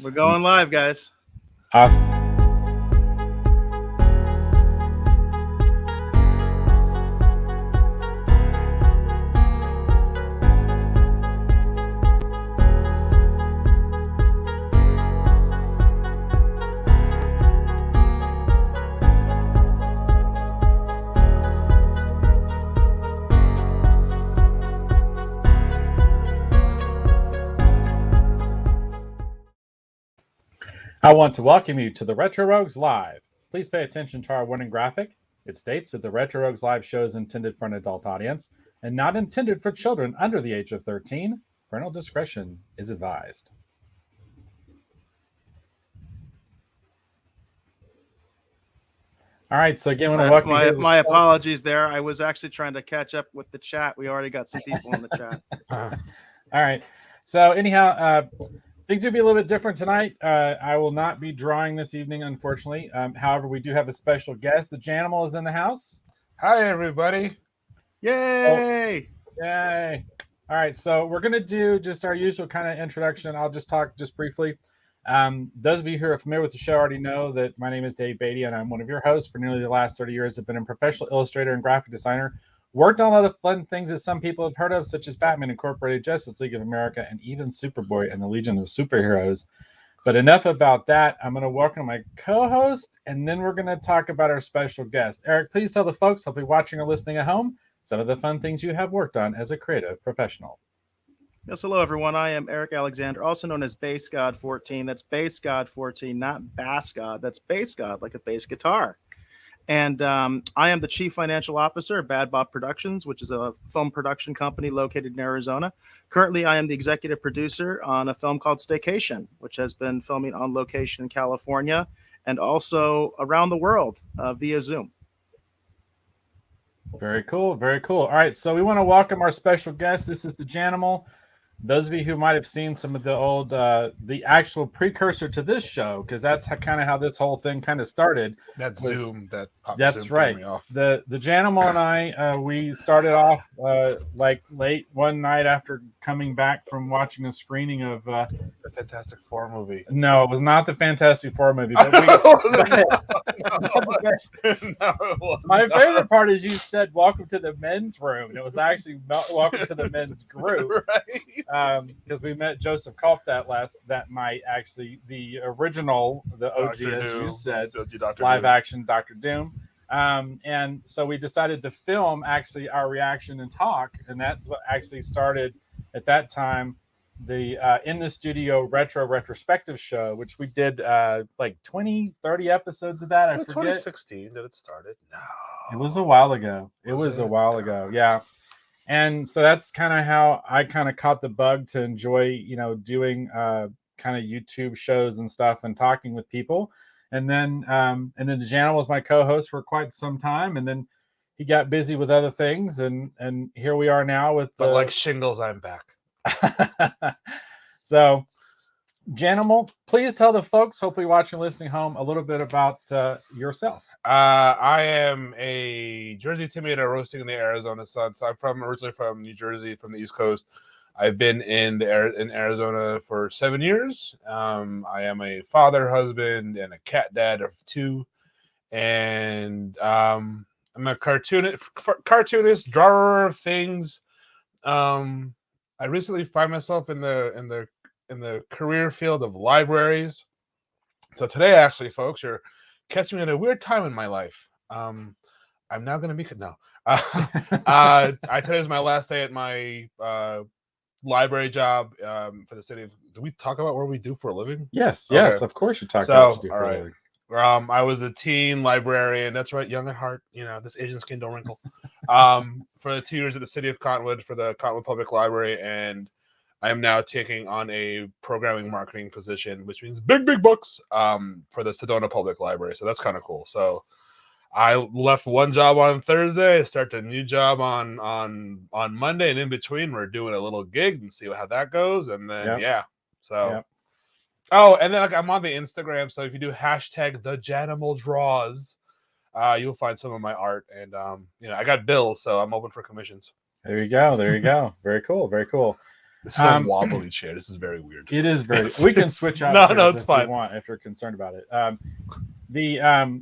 We're going live, guys. Awesome. I want to welcome you to the Retro Rogues Live. Please pay attention to our warning graphic. It states that the Retro Rogues Live show is intended for an adult audience and not intended for children under the age of 13. Parental discretion is advised. All right, so again, I want to welcome you. My apologies there. I was actually trying to catch up with the chat. We already got some people in the chat. All right. So anyhow, things will be a little bit different tonight. I will not be drawing this evening, unfortunately. However, we do have a special guest. The Janimal is in the house. Hi, everybody. Yay! Yay. All right, so we're going to do just our usual kind of introduction. I'll just talk just briefly. Those of you who are familiar with the show already know that my name is Dave Beatty, and I'm one of your hosts for nearly the last 30 years. I've been a professional illustrator and graphic designer. Worked on a lot of fun things that some people have heard of, such as Batman Incorporated, Justice League of America, and even Superboy and the Legion of Superheroes. But enough about that. I'm going to welcome my co-host, and then we're going to talk about our special guest. Eric, please tell the folks, hopefully watching or listening at home, some of the fun things you have worked on as a creative professional. Yes, hello, everyone. I am Eric Alexander, also known as Bass God 14. That's Bass God 14, not Bass God. That's Bass God, like a bass guitar. And I am the Chief Financial Officer of Bad Bob Productions, which is a film production company located in Arizona. Currently, I am the executive producer on a film called Staycation, which has been filming on location in California and also around the world via Zoom. Very cool. Very cool. All right. So we want to welcome our special guest. This is the Janimal. Those of you who might have seen some of the old, the actual precursor to this show, because that's kind of how this whole thing kind of started. That Zoom, that pop that's Zoom right. threw me off. The Janimal and I, we started off like late one night after coming back from watching a screening of the Fantastic Four movie. No, it was not the Fantastic Four movie. But my favorite part is you said "Welcome to the men's room," and it was actually not "Welcome to the men's group," because we met Joseph Culp that night. Actually, the original, the OG, as you said, live action Dr. Doom. And so we decided to film actually our reaction and talk, and that's what actually started at that time the in the studio retro retrospective show, which we did like 20-30 episodes of that. I forget. 2016 that it started. No, it was a while ago. It was a while ago. Yeah. And so that's kind of how I kind of caught the bug to enjoy, doing kind of YouTube shows and stuff and talking with people. And then the Janimal was my co-host for quite some time, and then he got busy with other things, and here we are now with but like shingles, I'm back. So, Janimal, please tell the folks, hopefully watching, listening home, a little bit about yourself. I am a Jersey tomato roasting in the Arizona sun. So I'm originally from New Jersey, from the East Coast. I've been in Arizona for 7 years. I am a father, husband, and a cat dad of 2. And I'm a cartoonist, drawer of things. I recently find myself in the career field of libraries. So today, actually, folks, you're catching me at a weird time in my life. I'm now going to be today's my last day at my library job for the city of. Do we talk about what we do for a living? Yes, okay. Of course you talk about what you do for a living. I was a teen librarian. That's right, young at heart. This Asian skin don't wrinkle. For 2 years at the city of Cottonwood for the Cottonwood Public Library, and I am now taking on a programming marketing position, which means big bucks, for the Sedona Public Library. So that's kind of cool. So I left one job on Thursday, started a new job on Monday, and in between we're doing a little gig and see how that goes. And then Oh, and then I'm on the Instagram, so if you do hashtag the Janimal Draws, you'll find some of my art. And I got bills, so I'm open for commissions. There you go. Very cool. This is a wobbly chair. This is very weird. It is very. We can switch out. No, it's if fine. You want if you're concerned about it.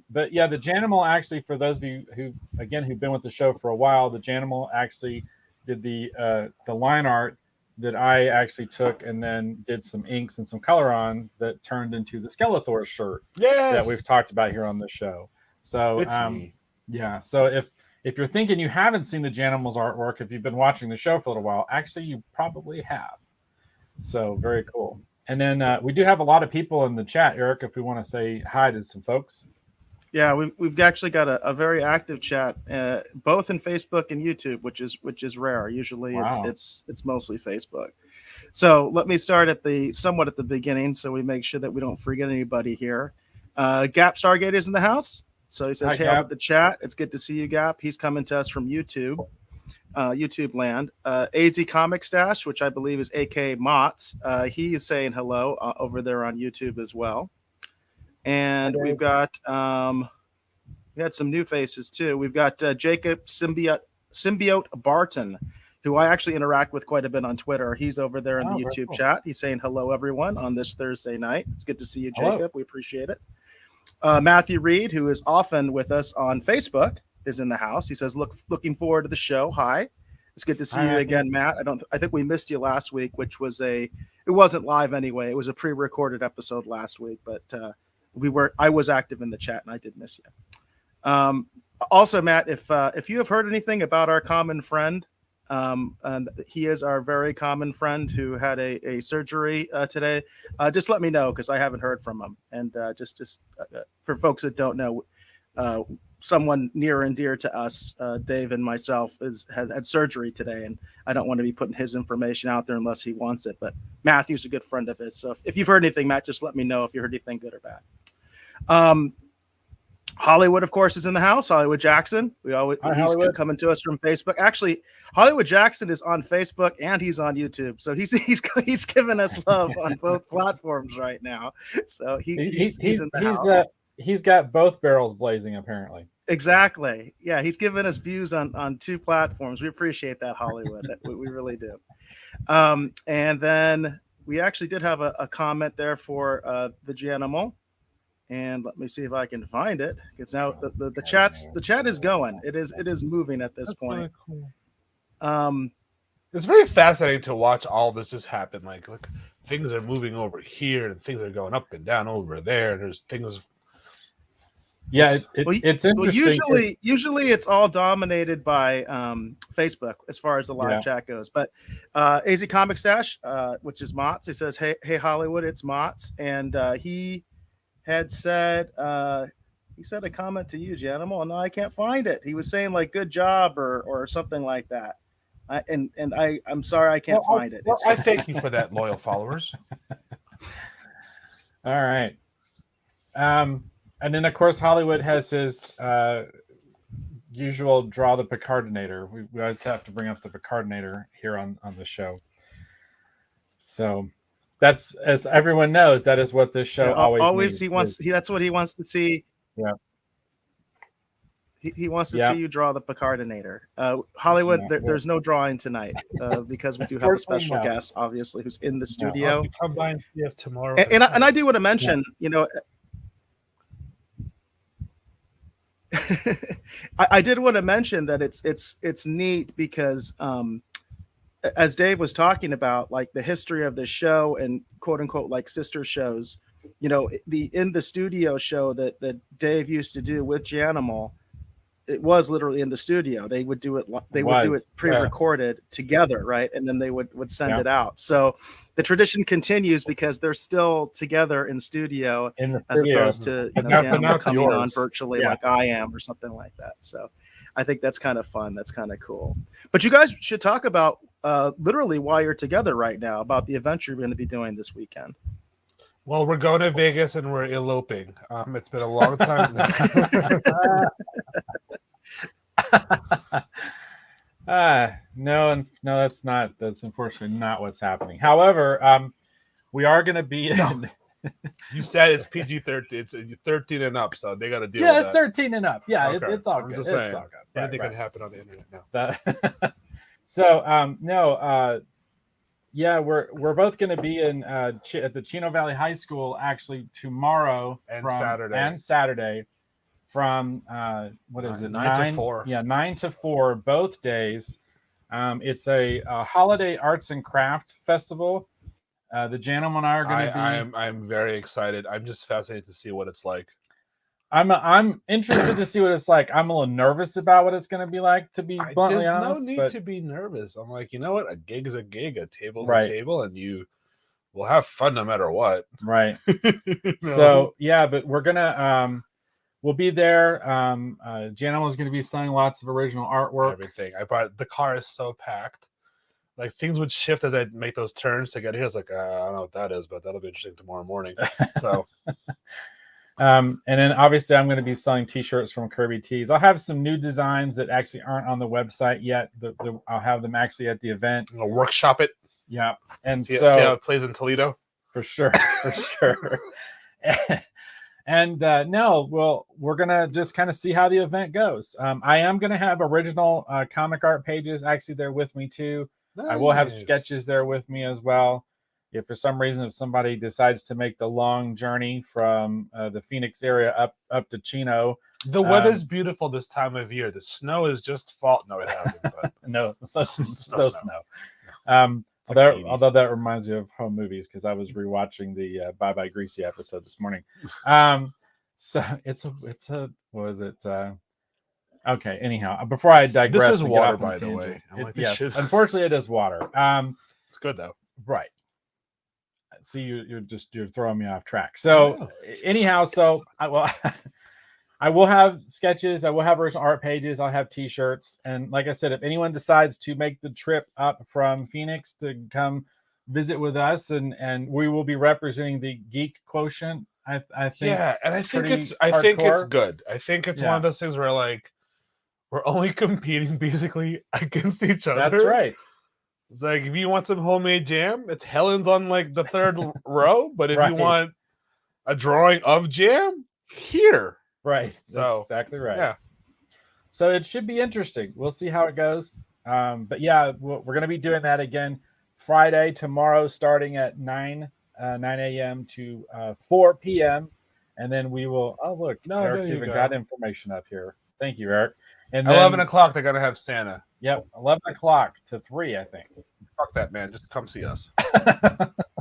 But yeah, the Janimal actually, for those of you who've been with the show for a while, the Janimal actually did the line art that I actually took and then did some inks and some color on that turned into the Skeletor shirt that we've talked about here on the show. So it's me. Yeah. So if you're thinking you haven't seen the Janimals artwork, if you've been watching the show for a little while, actually you probably have. So very cool. And then we do have a lot of people in the chat, Eric, if we want to say hi to some folks. Yeah, we've actually got a very active chat, both in Facebook and YouTube, which is rare. Usually it's mostly Facebook. So let me start somewhat at the beginning, so we make sure that we don't forget anybody here. Gap Stargate is in the house, so he says, Hi, "Hey, Gap. I'm at the chat. It's good to see you, Gap." He's coming to us from YouTube land. AZ Comic Stash, which I believe is AK Mott's, he is saying hello over there on YouTube as well. And we've got we had some new faces too. We've got Jacob Symbiote Barton, who I actually interact with quite a bit on Twitter. He's over there in the YouTube chat. He's saying hello, everyone, on this Thursday night. It's good to see you, Jacob. Hello. We appreciate it. Matthew Reed, who is often with us on Facebook, is in the house. He says, looking forward to the show. Hi. It's good to see you again, Matt. I think we missed you last week, which was it wasn't live anyway. It was a pre-recorded episode last week, but I was active in the chat and I did miss you. Also, Matt, if you have heard anything about our common friend, and he is our very common friend who had a surgery today, just let me know, because I haven't heard from him. And just for folks that don't know, someone near and dear to us, Dave and myself, has had surgery today, and I don't want to be putting his information out there unless he wants it. But Matthew's a good friend of his, so if you've heard anything, Matt, just let me know if you heard anything good or bad. Hollywood, of course, is in the house. Hollywood Jackson. He's coming to us from Facebook. Actually, Hollywood Jackson is on Facebook and he's on YouTube, so he's giving us love on both platforms right now. So he's in the house. He's got both barrels blazing, apparently. Exactly. Yeah, he's giving us views on two platforms. We appreciate that, Hollywood. we really do. And then we actually did have a comment there for the Janimal. And let me see if I can find it, because now the chat is going. It is moving at this point. Really cool. It's very fascinating to watch all this just happen. Like, look, things are moving over here, and things are going up and down over there. There's things. Yeah, it's interesting. Well, usually it's all dominated by Facebook as far as the live chat goes. But AZ Comic Stash, which is Mott's, he says, "Hey Hollywood, it's Mott's," and he had said he said a comment to you, Janimal, and I can't find it. He was saying like "good job" or something like that. I'm sorry I can't find it. I thank you for that, loyal followers. All right. And then of course Hollywood has his usual draw the Picardinator. We always have to bring up the Picardinator here on the show. So that's, as everyone knows, that is what this show always needs. That's what he wants to see. Yeah. He wants to see you draw the Picardinator. Hollywood, there's no drawing tonight because we do have a special guest, obviously, who's in the studio. Come by and see us tomorrow. And I do want to mention, I did want to mention that it's neat because as Dave was talking about, like the history of the show and quote unquote like sister shows, in the studio show that Dave used to do with Janimal, it was literally in the studio. They would do it. They would do it pre-recorded together, right? And then they would send it out. So the tradition continues because they're still together in studio, as opposed to Janimal coming on virtually like I am or something like that. So I think that's kind of fun. That's kind of cool. But you guys should talk about literally while you're together right now about the adventure you're going to be doing this weekend. Well, we're going to Vegas and we're eloping. It's been a long time. No, that's unfortunately not what's happening. However, we are going to be in. You said it's PG-13. It's 13 and up, so they got to deal with that. Yeah, it's 13 and up. Yeah, okay. It's all good. It's all good. Anything can happen on the internet now. Yeah, we're both going to be in at the Chino Valley High School actually tomorrow And Saturday. Saturday from what is it 9 to 4. Yeah, 9 to 4 both days. It's a holiday arts and craft festival. The gentleman and I are going to be. I'm very excited. I'm just fascinated to see what it's like. I'm interested to see what it's like. I'm a little nervous about what it's going to be like, to be bluntly honest. There's no need to be nervous. I'm like, you know what? A gig is a gig. A table's a table, and you will have fun no matter what. Right. So yeah, but we're gonna we'll be there. Janimal is going to be selling lots of original artwork. Everything. I brought. The car is so packed. Like things would shift as I make those turns to get here. It's like I don't know what that is, but that'll be interesting tomorrow morning. So. And then obviously I'm going to be selling t-shirts from Kirby Tees. I'll have some new designs that actually aren't on the website yet. I'll have them actually at the event. I'll workshop it. Yeah. And see how it plays in Toledo. For sure. For sure. And no, we're going to just kind of see how the event goes. I am going to have original comic art pages actually there with me too. Nice. I will have sketches there with me as well. If for some reason, if somebody decides to make the long journey from the Phoenix area up to Chino, the weather's beautiful this time of year. The snow is just fall. No, it hasn't. But no, it's no snow. Although that reminds me of home movies because I was rewatching the Bye Bye Greasy episode this morning. So it's a what is it? Okay. Anyhow, before I digress, this is water, by the way. Yes, unfortunately, it is water. It's good though. Right. See, you're throwing me off track. So anyhow, I will have sketches. I will have original art pages. I'll have t-shirts. And like I said, if anyone decides to make the trip up from Phoenix to come visit with us, and we will be representing the geek quotient, I think. Yeah, and I think it's good. I think it's one of those things where like we're only competing basically against each other. That's right. It's like if you want some homemade jam, it's Helen's on like the third row. But if you want a drawing of jam, here. Right. That's exactly right. Yeah. So it should be interesting. We'll see how it goes. But yeah, we're going to be doing that again Friday, tomorrow, starting at 9 a.m. to 4 p.m. And then we will. Oh, look. Eric's even got information up here. Thank you, Eric. And then, 11 o'clock, they're going to have Santa. Yep, 11 o'clock to 3, I think. Fuck that, man. Just come see us.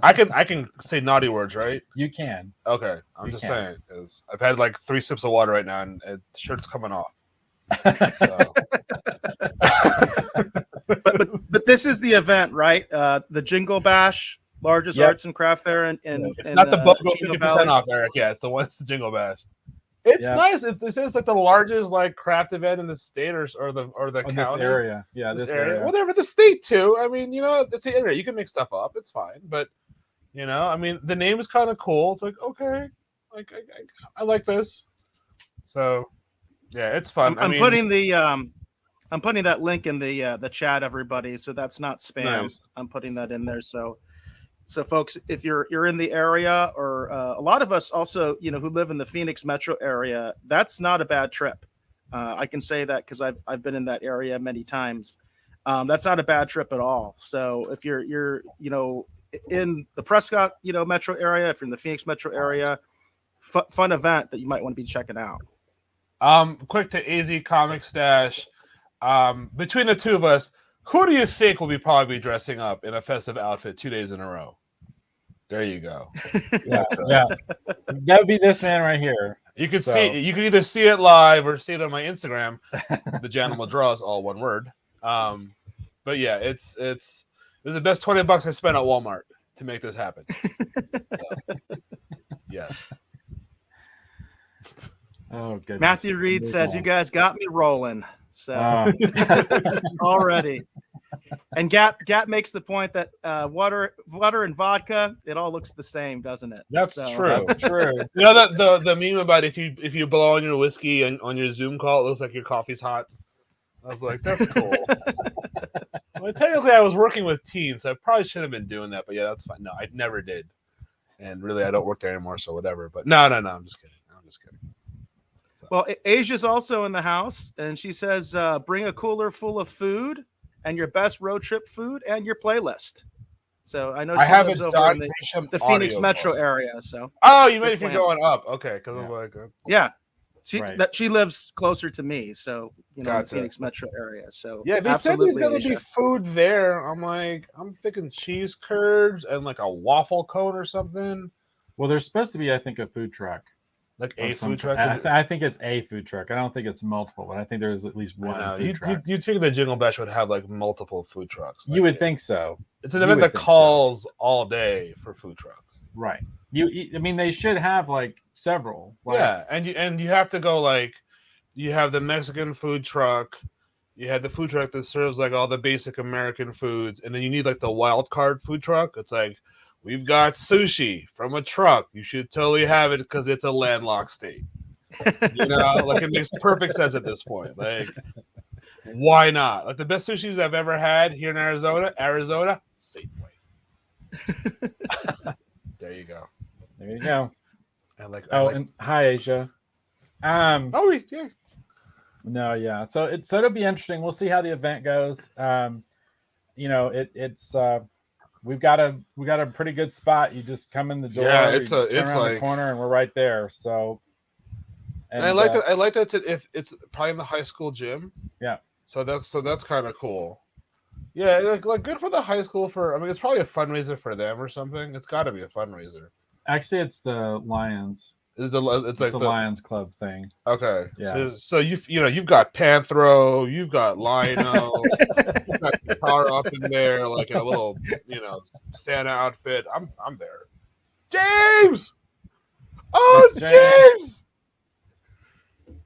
I can say naughty words, right? You can. Okay, I'm just saying because I've had like 3 sips of water right now, and the shirt's coming off. But this is the event, right? The Jingle Bash, largest arts and craft fair, it's not the BOGO 50% off, Eric. Yeah, it's the Jingle Bash. It's nice. It says like the largest like craft event in the state or the county. This area. Yeah, this area. Whatever, the state too. I mean, it's the internet. You can make stuff up. It's fine. But I mean, the name is kind of cool. It's like, okay, like I like this. So yeah, it's fun. I'm putting that link in the chat, everybody. So that's not spam. Nice. I'm putting that in there. So folks, if you're in the area, or a lot of us also, who live in the Phoenix metro area, that's not a bad trip. I can say that because I've been in that area many times. That's not a bad trip at all. So if you're in the Prescott metro area, if you're in the Phoenix metro area, fun event that you might want to be checking out. Quick to AZ Comic Stash. Between the two of us, who do you think will probably be dressing up in a festive outfit 2 days in a row? There you go. Yeah. That would be this man right here. You can see. You can either see it live or see it on my Instagram. The Janimal Draws, all one word. But yeah, it was the best $20 I spent at Walmart to make this happen. Yes. Oh, goodness. Matthew Reed says, "You guys got me rolling." So already. And Gap makes the point that water and vodka, it all looks the same, doesn't it? That's true. That's true. That the meme about if you blow on your whiskey and on your Zoom call, it looks like your coffee's hot. I was like, that's cool. Well, technically, I was working with teens, so I probably shouldn't have been doing that. But yeah, that's fine. No, I never did. And really, I don't work there anymore, so whatever. But no, I'm just kidding. So. Well, Asia's also in the house, and she says, bring a cooler full of food and your best road trip food and your playlist. So I know I she have lives a over Don in the Grisham Phoenix audio metro book. area. So Oh, you meant good if you're plan. going up. Okay, because I was like, Yeah. Right. She lives closer to me, so in the Gotcha. Phoenix metro area. So yeah, they said there's absolutely, gonna be Aisha. food there. I'm thinking cheese curds and like a waffle cone or something. Well, there's supposed to be, I think, a food truck. Like Of a some food truck. I think it's a food truck. I don't think it's multiple, but I think there's at least I one know. food truck. You'd think the Jingle Bash would have like multiple food trucks. You Like, would think so. it's an You event would that think so. calls all day for food trucks. Right. I mean, they should have like several. Like, Yeah, and you have to go like you have the Mexican food truck, you have the food truck that serves like all the basic American foods, and then you need like the wild card food truck. It's like we've got sushi from a truck. You should totally have it because it's a landlocked state. You know, like it makes perfect sense at this point. Like, why not? Like the best sushis I've ever had here in Arizona, Safeway. There you go. there you go. And And hi, Asia. oh yeah. No, yeah. So it'll be interesting. We'll see how the event goes. It's we've got a pretty good spot. You just come in the door, Yeah, you turn around the corner, and we're right there. So, and I like that. I like that if it's probably in the high school gym. Yeah. So that's kind of cool. Yeah, like good for the high school. I mean, it's probably a fundraiser for them or something. It's got to be a fundraiser. Actually, it's the Lions. It's It's like a the Lions Club thing. Okay. Yeah. So you've got Panthro, you've got Lino, you've got guitar up in there, like in a little Santa outfit. I'm there. James. Oh, It's James.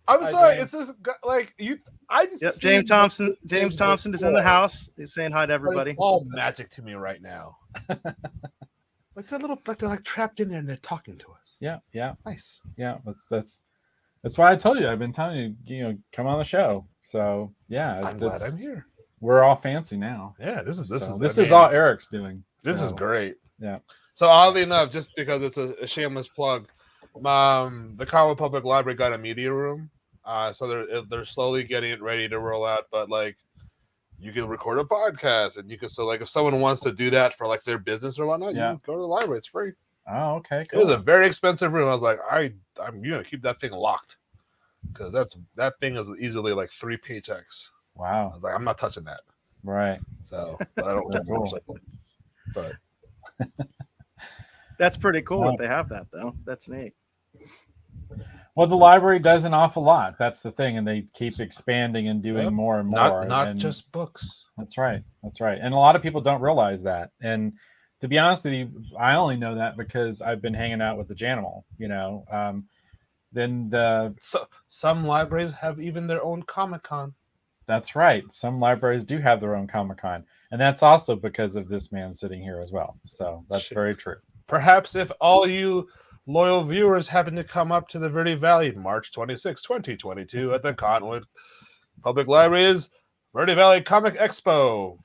I'm Hi, sorry. James. It's just like you. Yep, James Thompson. James Thompson is in the house. He's saying hi to everybody. It's all magic to me right now. Like they're like trapped in there and they're talking to us. Yeah. Nice. Yeah. That's why I told you. I've been telling you, come on the show. So yeah, I'm glad I'm here. We're all fancy now. Yeah, this is all Eric's doing. This is great. Yeah. So oddly enough, just because it's a shameless plug, the Colorado Public Library got a media room. So they're slowly getting it ready to roll out. But like, you can record a podcast, and you can like if someone wants to do that for like their business or whatnot, you can go to the library. It's free. Oh, okay. Cool. It was a very expensive room. I was like, I'm gonna keep that thing locked because that thing is easily like 3 paychecks. Wow. I was like, I'm not touching that. Right. So but I don't. Cool. But That's pretty cool that they have that though. That's neat. Well, the library does an awful lot. That's the thing, and they keep expanding and doing more and more. Not just books. That's right. And a lot of people don't realize that. And to be honest with you, I only know that because I've been hanging out with the Janimal. Some libraries have even their own ComicCon. That's right. Some libraries do have their own ComicCon, and that's also because of this man sitting here as well. So that's very true. Perhaps if all you loyal viewers happen to come up to the Verde Valley March 26, 2022 at the Cottonwood Public Library's Verde Valley Comic Expo.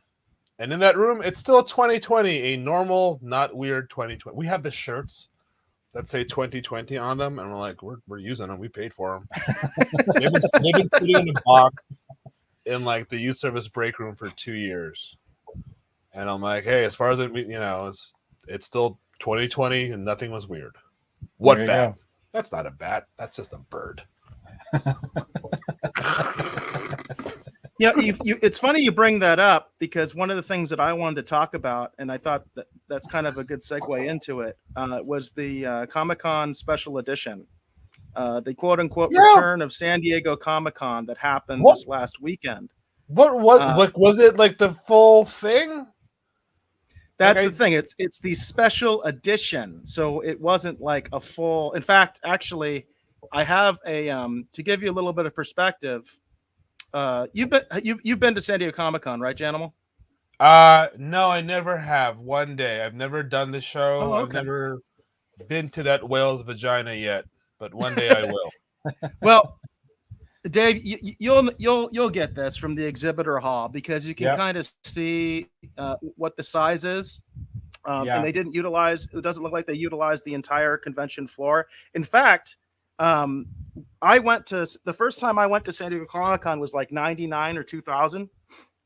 And in that room, it's still 2020, a normal, not weird 2020. We have the shirts that say 2020 on them, and we're like, we're using them. We paid for them. they've been sitting in a box in like the youth service break room for 2 years. And I'm like, hey, as far as it's still 2020 and nothing was weird. What bat? That's not a bat. That's just a bird. Yeah, it's funny you bring that up because one of the things that I wanted to talk about, and I thought that's kind of a good segue into it, was the Comic-Con special edition, the quote-unquote return of San Diego Comic-Con that happened this last weekend. What was it like the full thing? That's the thing. It's the special edition, so it wasn't like a full. In fact, actually, I have a to give you a little bit of perspective. You've been to San Diego Comic-Con, right, Janimal? No, I never have. One day, I've never done the show. Oh, okay. I've never been to that whale's vagina yet, but one day I will. Well, Dave, you'll get this from the exhibitor hall because you can kind of see what the size is, and they didn't utilize. It doesn't look like they utilized the entire convention floor. In fact, the first time I went to San Diego Comic-Con was like 99 or 2000,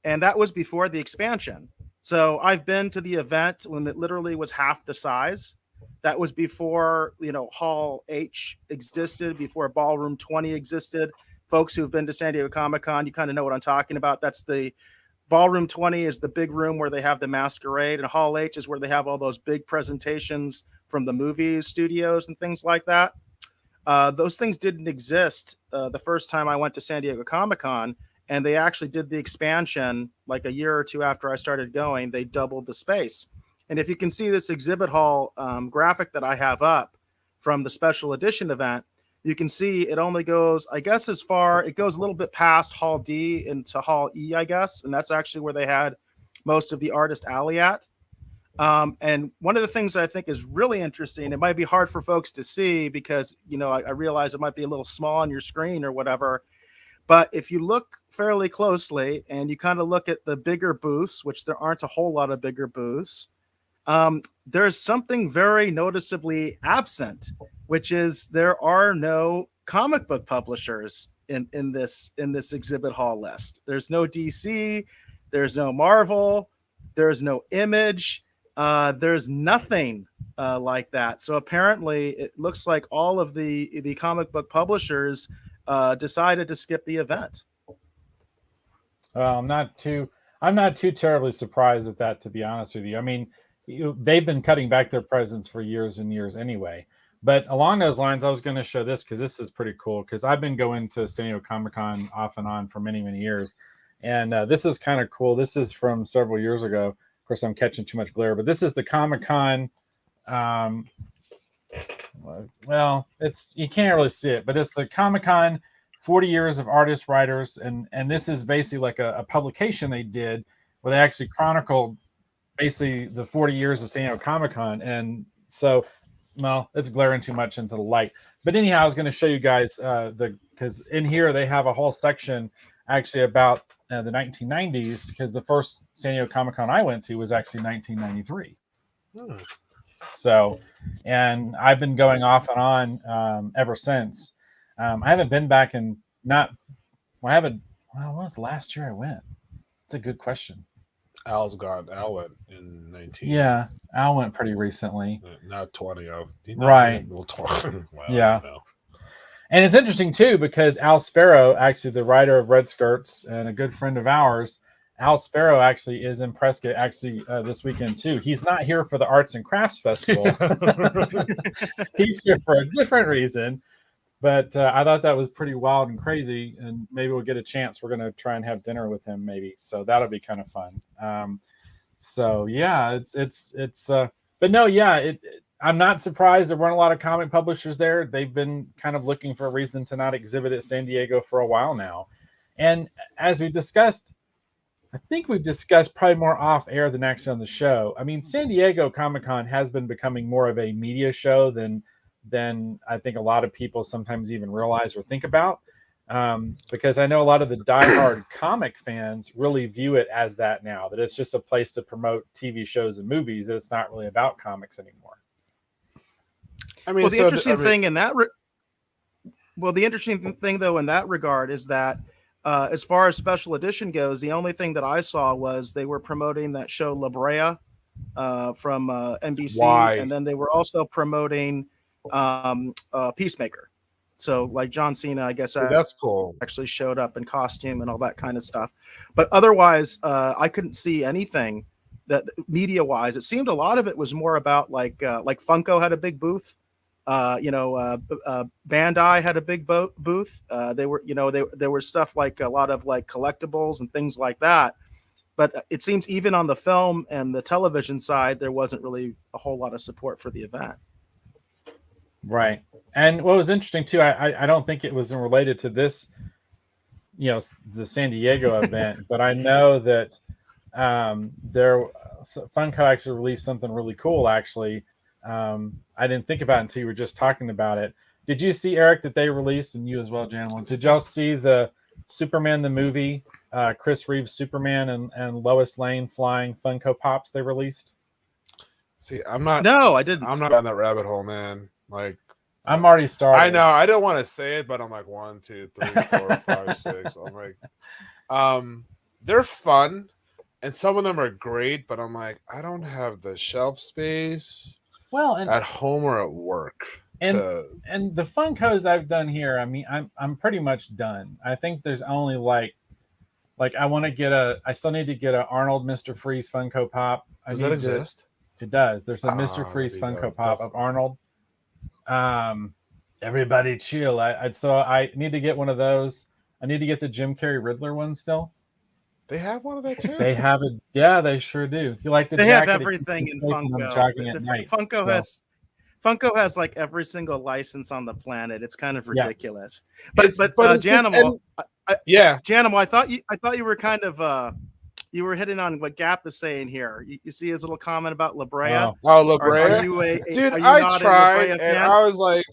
and that was before the expansion. So I've been to the event when it literally was half the size. That was before, Hall H existed, before Ballroom 20 existed. Folks who've been to San Diego Comic-Con, you kind of know what I'm talking about. That's the Ballroom 20 is the big room where they have the masquerade, and Hall H is where they have all those big presentations from the movie studios and things like that. Those things didn't exist the first time I went to San Diego Comic-Con, and they actually did the expansion like a year or two after I started going. They doubled the space. And if you can see this exhibit hall graphic that I have up from the special edition event, you can see it only goes, I guess, it goes a little bit past Hall D into Hall E, I guess. And that's actually where they had most of the artist alley at. And one of the things that I think is really interesting, it might be hard for folks to see because, I realize it might be a little small on your screen or whatever. But if you look fairly closely and you kind of look at the bigger booths, which there aren't a whole lot of bigger booths, there's something very noticeably absent, which is there are no comic book publishers in this exhibit hall list. There's no DC, there's no Marvel, there's no Image, there's nothing like that. So apparently, it looks like all of the comic book publishers decided to skip the event. Well, I'm not too terribly surprised at that, to be honest with you. I mean, they've been cutting back their presence for years and years anyway. But along those lines, I was going to show this because this is pretty cool. Because I've been going to San Diego Comic-Con off and on for many, many years, and this is kind of cool. This is from several years ago. Of course, I'm catching too much glare, but this is the Comic-Con. Well, you can't really see it, but it's the Comic-Con 40 years of artists, writers, and this is basically like a publication they did where they actually chronicled basically the 40 years of San Diego Comic-Con. And so, well, it's glaring too much into the light. But anyhow, I was going to show you guys because in here they have a whole section actually about the 1990s, because the first San Diego Comic-Con I went to was actually 1993. So, and I've been going off and on ever since. I haven't been back when was the last year I went? It's a good question. Al's gone. Al went in 19. Yeah, Al went pretty recently. Not 20. Right. We'll talk. Well, yeah. And it's interesting too because Al Sparrow, actually the writer of Red Skirts and a good friend of ours, Al Sparrow actually is in Prescott this weekend too. He's not here for the Arts and Crafts Festival. He's here for a different reason. But I thought that was pretty wild and crazy, and maybe we'll get a chance. We're going to try and have dinner with him, maybe. So that'll be kind of fun. So yeah, but no, yeah, I'm not surprised there weren't a lot of comic publishers there. They've been kind of looking for a reason to not exhibit at San Diego for a while now. And as we discussed, I think we've discussed probably more off air than actually on the show. I mean, San Diego Comic-Con has been becoming more of a media show than I think a lot of people sometimes even realize or think about, because I know a lot of the diehard comic fans really view it as that now, that it's just a place to promote TV shows and movies, that it's not really about comics anymore. I mean, the interesting thing in that though in that regard is that as far as special edition goes, the only thing that I saw was they were promoting that show La Brea from NBC. Why? And then they were also promoting Peacemaker. So like John Cena, I guess that's cool. Actually showed up in costume and all that kind of stuff. But otherwise, I couldn't see anything that media wise. It seemed a lot of it was more about like Funko had a big booth. Bandai had a big booth. There was stuff like a lot of like collectibles and things like that. But it seems even on the film and the television side, there wasn't really a whole lot of support for the event. Right. And what was interesting too, I don't think it was related to this, the San Diego event, but I know that Funko actually released something really cool. Actually, I didn't think about it until you were just talking about it. Did you see, Eric, that they released, and you as well, Jan? Did y'all see the Superman the movie, Chris Reeves Superman and Lois Lane flying Funko Pops they released? See, I'm not. No, I didn't. I'm not on that rabbit hole, man. Like, I'm already started. I know. I don't want to say it, but I'm like 1, 2, 3, 4, 5, 6. I'm like, they're fun, and some of them are great, but I'm like, I don't have the shelf space Well, and at home or at work. and the Funkos I've done here, I mean, I'm pretty much done. I think there's only like I want to get I still need to get a Arnold Mr. Freeze Funko Pop. Does that exist? It does. There's a Mr. Ah, Freeze there you Funko go. Pop of Arnold. Everybody chill. So I need to get one of those. I need to get the Jim Carrey Riddler one still. They have one of that too. They have it. Yeah, they sure do. You like the They jacket, have everything in Funko. Jogging at night, Funko has like every single license on the planet. It's kind of ridiculous. Yeah. But Janimal, Janimal, I thought you were kind of you were hitting on what Gap is saying here. You see his little comment about La Brea. Oh, La Brea. Dude, I tried, and I was like,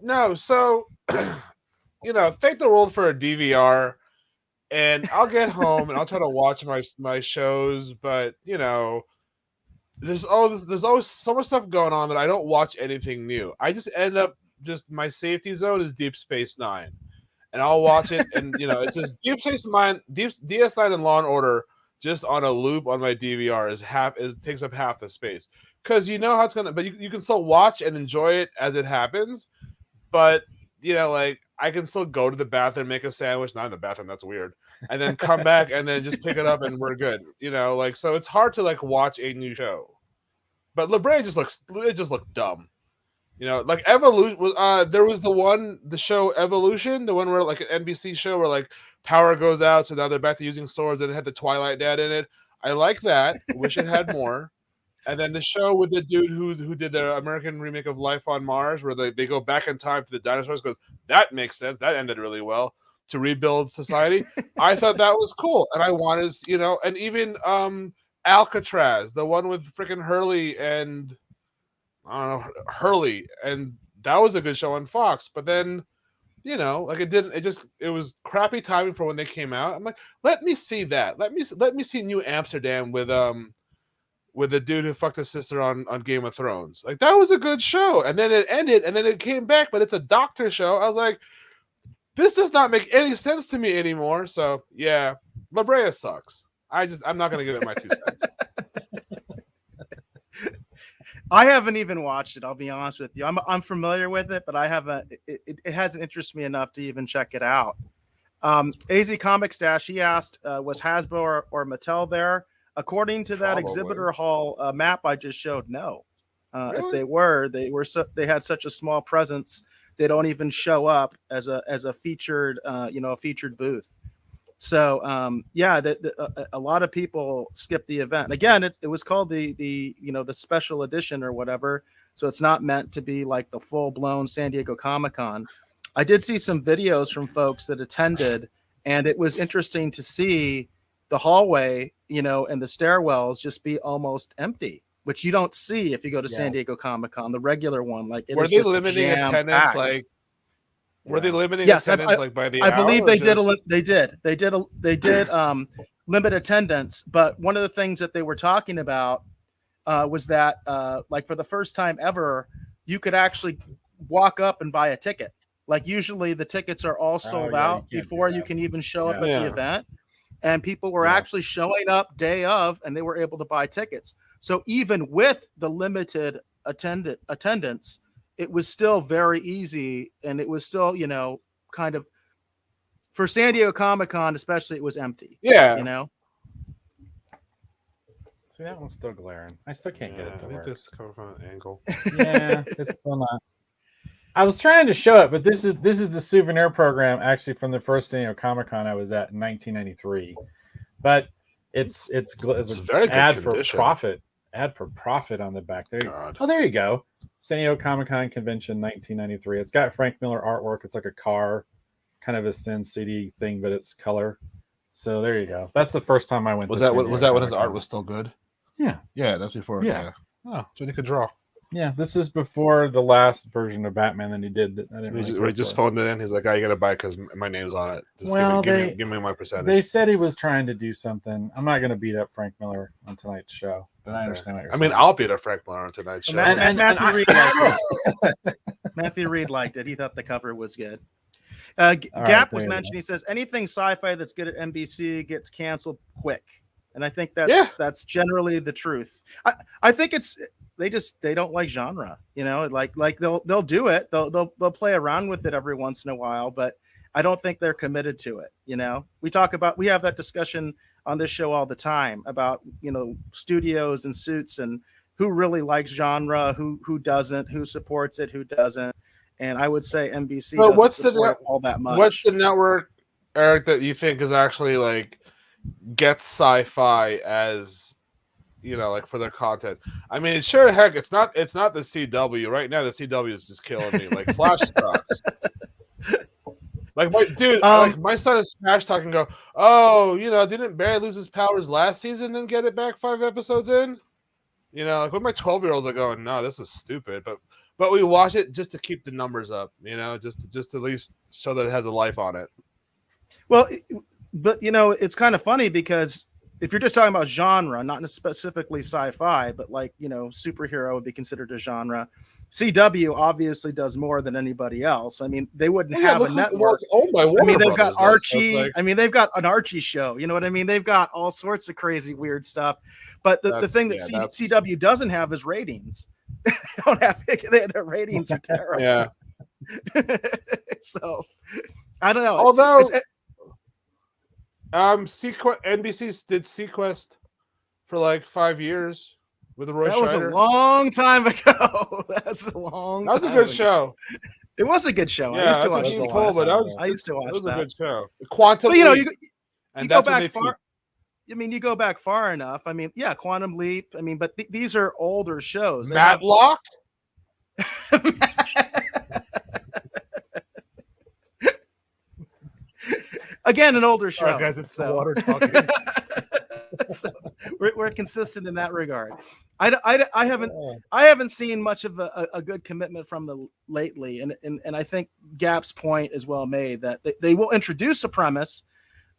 no. So, thank the world for a DVR, and I'll get home and I'll try to watch my shows, but there's always so much stuff going on that I don't watch anything new. I just end up my safety zone is Deep Space Nine. And I'll watch it, and it's just Deep Space Nine, DS9 and Law and Order just on a loop on my DVR takes up half the space, because you know how it's gonna. But you can still watch and enjoy it as it happens, but like I can still go to the bathroom, make a sandwich, not in the bathroom, that's weird, and then come back and then just pick it up and we're good. So it's hard to like watch a new show. But La Brea just looked dumb. Like Evolution was there was the show Evolution, the one where like an NBC show where like power goes out, so now they're back to using swords, and it had the Twilight Dad in it. I like that. Wish it had more. And then the show with the dude who did the American remake of Life on Mars, where they go back in time to the dinosaurs, goes, that makes sense. That ended really well to rebuild society. I thought that was cool. And I wanted, and even Alcatraz, the one with freaking Hurley and Hurley, and that was a good show on Fox. But then, it was crappy timing for when they came out. I'm like, let me see that. Let me see New Amsterdam with the dude who fucked his sister on Game of Thrones. Like, that was a good show. And then it ended, and then it came back, but it's a doctor show. I was like, this does not make any sense to me anymore. So yeah, La Brea sucks. I'm not gonna give it my 2 cents. I haven't even watched it. I'll be honest with you. I'm familiar with it, but I haven't. It hasn't interested me enough to even check it out. AZ Comic Stash, he asked, was Hasbro or Mattel there? According to that exhibitor hall map I just showed, no. Really? If they had such a small presence, they don't even show up as a featured a featured booth. So a lot of people skip the event. Again, it was called the special edition or whatever. So it's not meant to be like the full blown San Diego Comic-Con. I did see some videos from folks that attended, and it was interesting to see the hallway, and the stairwells just be almost empty, which you don't see if you go to San Diego Comic-Con, the regular one. Like, were they limiting attendance? Like, were they limiting attendance like by the hour? I believe they did. They did limit attendance. But one of the things that they were talking about was that like for the first time ever, you could actually walk up and buy a ticket. Like, usually the tickets are all sold out before you can even show up at the event. And people were actually showing up day of, and they were able to buy tickets. So even with the limited attendance, it was still very easy, and it was still, kind of, for San Diego Comic-Con especially, it was empty. Yeah. See, that one's still glaring. I still can't get it to work. This comes from an angle. Yeah, it's still not. I was trying to show it, but this is the souvenir program actually from the first San Diego Comic-Con I was at in 1993. But it's a very ad for profit. Ad for profit on the back there. Oh, there you go. San Diego Comic-Con Convention 1993. It's got Frank Miller artwork. It's like a car, kind of a Sin City thing, but it's color. So there you go. That's the first time I went. Was that when his art was still good? Yeah. Yeah, that's before. Yeah. Oh, so he could draw. Yeah, this is before the last version of Batman that he did. He just phoned it in. He's like, "Oh, you got to buy it because my name's on it. Just give me my percentage." They said he was trying to do something. I'm not going to beat up Frank Miller on tonight's show, but I understand what you're saying. I'll beat up Frank Miller on tonight's show. Matthew Reed liked it. Matthew Reed liked it. He thought the cover was good. Gap was mentioned. He says anything sci-fi that's good at NBC gets canceled quick, and I think that's generally the truth. I think they don't like genre, like they'll do it, they'll play around with it every once in a while, but I don't think they're committed to it. We have that discussion on this show all the time about studios and suits and who really likes genre, who doesn't, who supports it, who doesn't. And I would say NBC doesn't support all that much. What's the network, Eric, that you think is actually like gets sci-fi as like for their content? I mean, sure, heck, it's not the CW right now. The CW is just killing me. Like Flash sucks. Like my son is trash talking. Go, didn't Barry lose his powers last season and get it back 5 episodes in? Like when my 12-year-olds are going, no, this is stupid, but we watch it just to keep the numbers up, just at least show that it has a life on it. Well, but it's kind of funny because if you're just talking about genre, not specifically sci-fi, but like superhero would be considered a genre. CW obviously does more than anybody else. I mean, they wouldn't have a network. I mean, they've got Archie. I mean, they've got an Archie show. You know what I mean? They've got all sorts of crazy, weird stuff. But the thing that CW doesn't have is ratings. They don't have. Their ratings are terrible. Yeah. So I don't know. Although NBC did Sequest for like 5 years with Roy Scheider. That was a long time ago. That's a long. That was a good show. It was a good show. Yeah, I used to watch that. I used to watch that. It was a good show. Quantum. But you go back far. I mean, you go back far enough. I mean, yeah, Quantum Leap. I mean, but these are older shows. Matlock. Again, an older show. Oh, guys, it's the water talking. So we're consistent in that regard. I haven't seen much of a good commitment from them lately, and I think Gap's point is well made that they will introduce a premise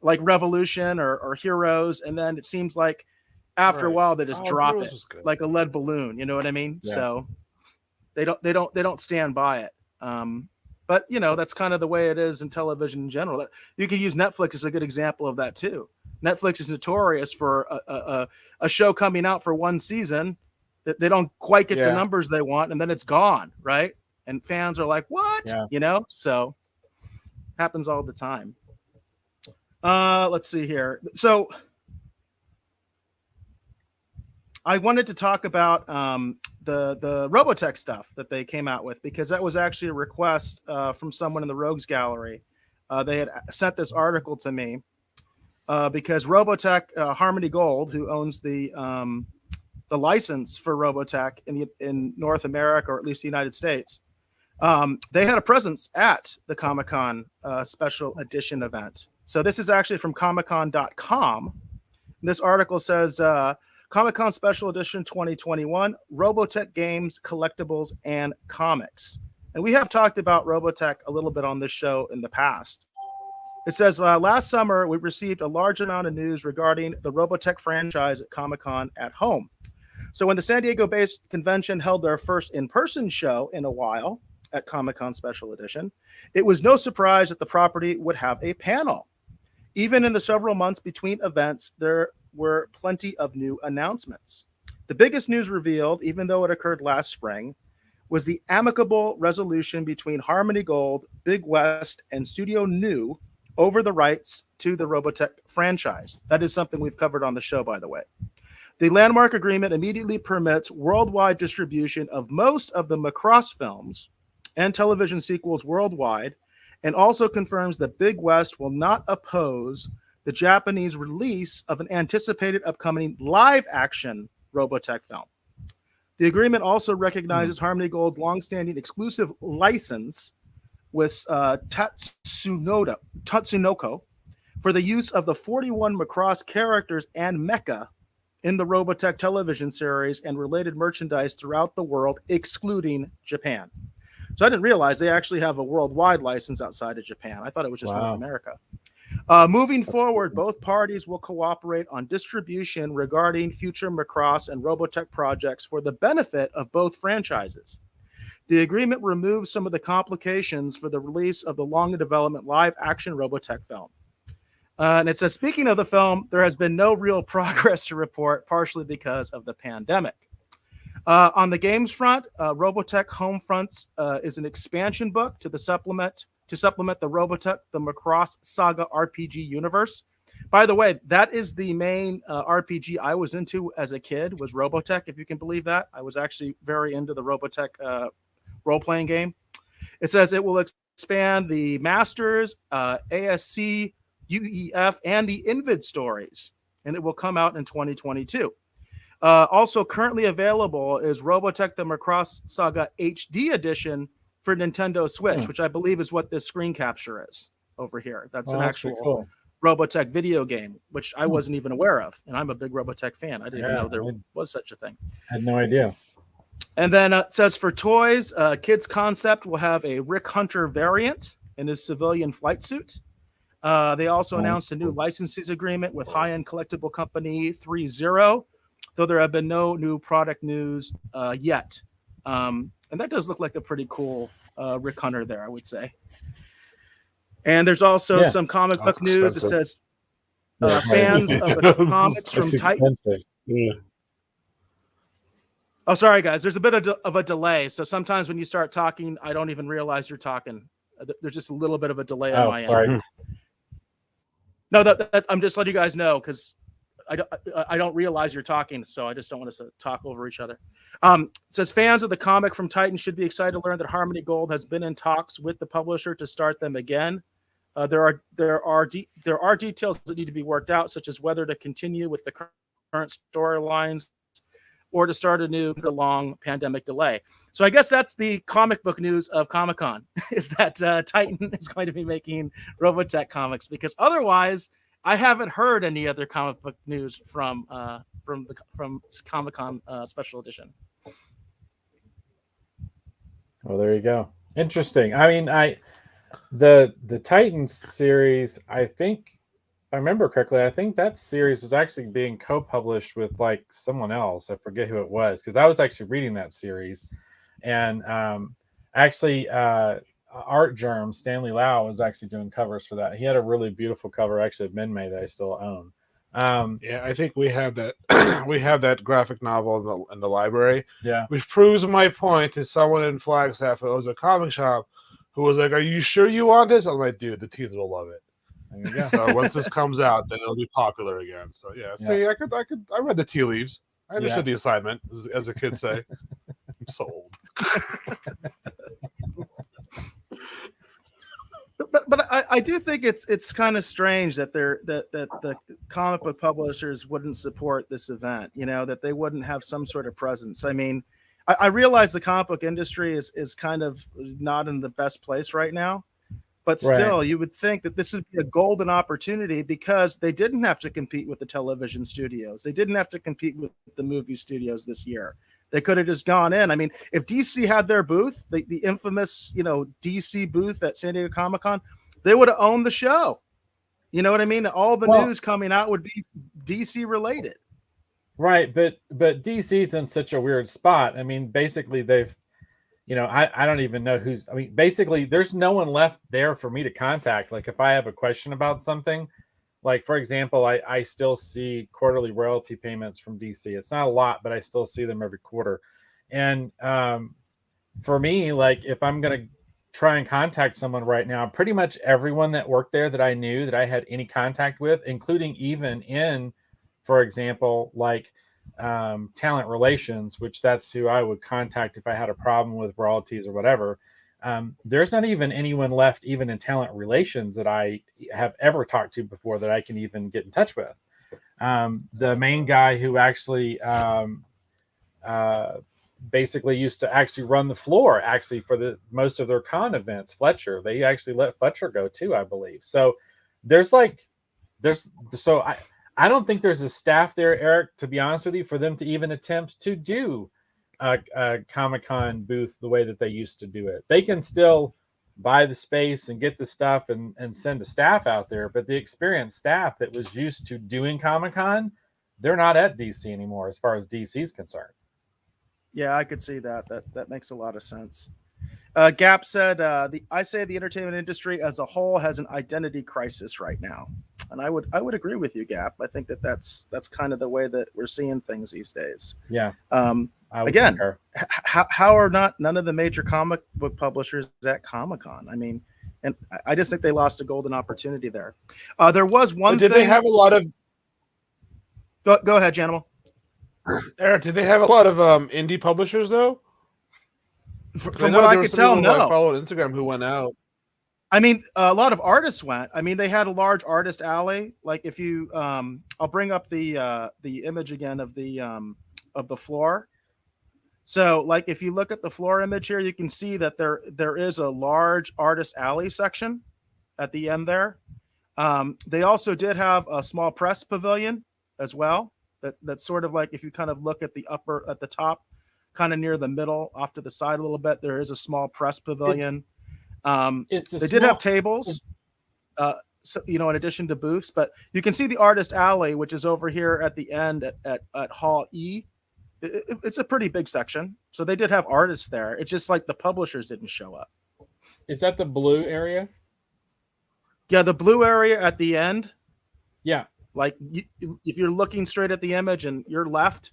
like Revolution or Heroes, and then it seems like after a while they just drop it like a lead balloon. You know what I mean? Yeah. So they don't stand by it. But that's kind of the way it is in television in general. You could use Netflix as a good example of that too. Netflix is notorious for a show coming out for one season that they don't quite get the numbers they want, and then it's gone, right? And fans are like, "What?" Yeah. So happens all the time. Let's see here. So I wanted to talk about the Robotech stuff that they came out with, because that was actually a request from someone in the Rogues Gallery. They had sent this article to me because Robotech, Harmony Gold, who owns the license for Robotech in North America, or at least the United States, they had a presence at the ComicCon special edition event. So this is actually from ComicCon.com. This article says, ComicCon Special Edition 2021, Robotech Games, Collectibles, and Comics. And we have talked about Robotech a little bit on this show in the past. It says, last summer, we received a large amount of news regarding the Robotech franchise at Comic-Con at home. So when the San Diego-based convention held their first in-person show in a while at Comic-Con Special Edition, it was no surprise that the property would have a panel. Even in the several months between events, there were plenty of new announcements. The biggest news revealed, even though it occurred last spring, was the amicable resolution between Harmony Gold, Big West, and Studio New over the rights to the Robotech franchise. That is something we've covered on the show, by the way. The landmark agreement immediately permits worldwide distribution of most of the Macross films and television sequels worldwide, and also confirms that Big West will not oppose the Japanese release of an anticipated upcoming live-action Robotech film. The agreement also recognizes Harmony Gold's longstanding exclusive license with Tatsunoko for the use of the 41 Macross characters and mecha in the Robotech television series and related merchandise throughout the world, excluding Japan. So I didn't realize they actually have a worldwide license outside of Japan. I thought it was just North America. Moving forward, both parties will cooperate on distribution regarding future Macross and Robotech projects for the benefit of both franchises. The agreement removes some of the complications for the release of the long in development live action Robotech film. And it says, speaking of the film, there has been no real progress to report, partially because of the pandemic. On the games front, Robotech Homefronts is an expansion book to supplement the Robotech the Macross Saga RPG universe. By the way, that is the main RPG I was into as a kid, was Robotech, if you can believe that. I was actually very into the Robotech role-playing game. It says it will expand the Masters, ASC, UEF, and the Invid stories, and it will come out in 2022. Also currently available is Robotech the Macross Saga HD edition for Nintendo Switch, which I believe is what this screen capture is over here. That's an actual cool Robotech video game, which I wasn't even aware of. And I'm a big Robotech fan. I didn't even know there was such a thing. I had no idea. And then it says for toys, Kids Concept will have a Rick Hunter variant in his civilian flight suit. They also announced a new licenses agreement with high-end collectible company 3-0, though there have been no new product news yet. And that does look like a pretty cool Rick Hunter there, I would say. And there's also some comic book news. It says fans of the comics from Titan. Yeah. Oh, sorry, guys. There's a bit of a delay. So sometimes when you start talking, I don't even realize you're talking. There's just a little bit of a delay on my end. No, that I'm just letting you guys know because I don't realize you're talking, so I just don't want us to talk over each other. It says fans of the comic from Titan should be excited to learn that Harmony Gold has been in talks with the publisher to start them again. There are details that need to be worked out, such as whether to continue with the current storylines or to start a new long pandemic delay. So I guess that's the comic book news of ComicCon, is that Titan is going to be making Robotech comics, because otherwise I haven't heard any other comic book news from ComicCon special edition. Well, there you go. Interesting. I mean, the Titans series, I think, if I remember correctly, I think that series was actually being co-published with like someone else. I forget who it was, because I was actually reading that series, and Art Germ Stanley Lau was actually doing covers for that. He had a really beautiful cover, actually, of Minmay that I still own. Yeah, I think we have that. We have that graphic novel in the library. Yeah, which proves my point to someone in Flagstaff who owns a comic shop, who was like, "Are you sure you want this?" I'm like, "Dude, the teens will love it." there you go. So once this comes out, then it'll be popular again. So yeah, see, I read the tea leaves. I understood the assignment, as the kids say. I'm so old. But I do think it's kind of strange that that the comic book publishers wouldn't support this event. You know, that they wouldn't have some sort of presence. I mean, I realize the comic book industry is kind of not in the best place right now, but still, you would think that this would be a golden opportunity, because they didn't have to compete with the television studios. They didn't have to compete with the movie studios this year. They could have just gone in. I mean, if DC had their booth, the infamous, DC booth at San Diego Comic-Con, they would have owned the show. You know what I mean? All the news coming out would be DC related. Right, but DC's in such a weird spot. I mean, basically they've, I don't even know basically there's no one left there for me to contact. Like if I have a question about something, like for example, I still see quarterly royalty payments from DC. It's not a lot, but I still see them every quarter. And for me, like if I'm going to try and contact someone right now, pretty much everyone that worked there that I knew, that I had any contact with, including even in, for example, like talent relations, which that's who I would contact if I had a problem with royalties or whatever. There's not even anyone left, even in talent relations, that I have ever talked to before that I can even get in touch with. The main guy who actually basically used to actually run the floor actually for the most of their con events, Fletcher, they actually let Fletcher go too, I believe. So I don't think there's a staff there, Eric, to be honest with you, for them to even attempt to do a Comic-Con booth the way that they used to do it. They can still buy the space and get the stuff and send a staff out there, but the experienced staff that was used to doing Comic-Con, they're not at DC anymore as far as DC is concerned. Yeah, I could see that. That makes a lot of sense. Gap said, I say the entertainment industry as a whole has an identity crisis right now, and I would agree with you, Gap. I think that's kind of the way that we're seeing things these days. Yeah. Again, concur. how are none of the major comic book publishers at Comic-Con? I mean, and I just think they lost a golden opportunity there. There was one But did thing. they have a lot of Go ahead, Janimal. Eric? Did they have a lot of indie publishers though? From what I could tell, no. I followed on Instagram who went out. I mean, a lot of artists went. I mean, they had a large artist alley. Like if you, I'll bring up the image again of the floor. So, like if you look at the floor image here, you can see that there is a large artist alley section at the end there. They also did have a small press pavilion as well. That's sort of like if you kind of look at the top, kind of near the middle, off to the side a little bit, there is a small press pavilion. They did have tables, so, in addition to booths, but you can see the artist alley, which is over here at the end at Hall E. It's a pretty big section. So they did have artists there. It's just like the publishers didn't show up. Is that the blue area? Yeah, the blue area at the end. Yeah. Like if you're looking straight at the image and you're left,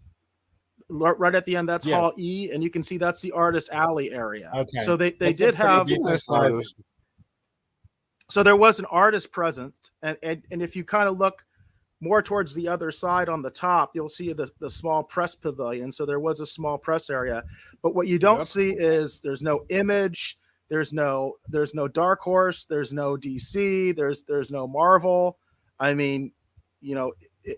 right at the end, that's Hall E, and you can see that's the artist alley area. Okay. So they did have. So there was an artist present, and if you kind of look more towards the other side on the top, you'll see the small press pavilion. So there was a small press area, but what you don't see is there's no Image, there's no Dark Horse, there's no DC, there's no Marvel. I mean,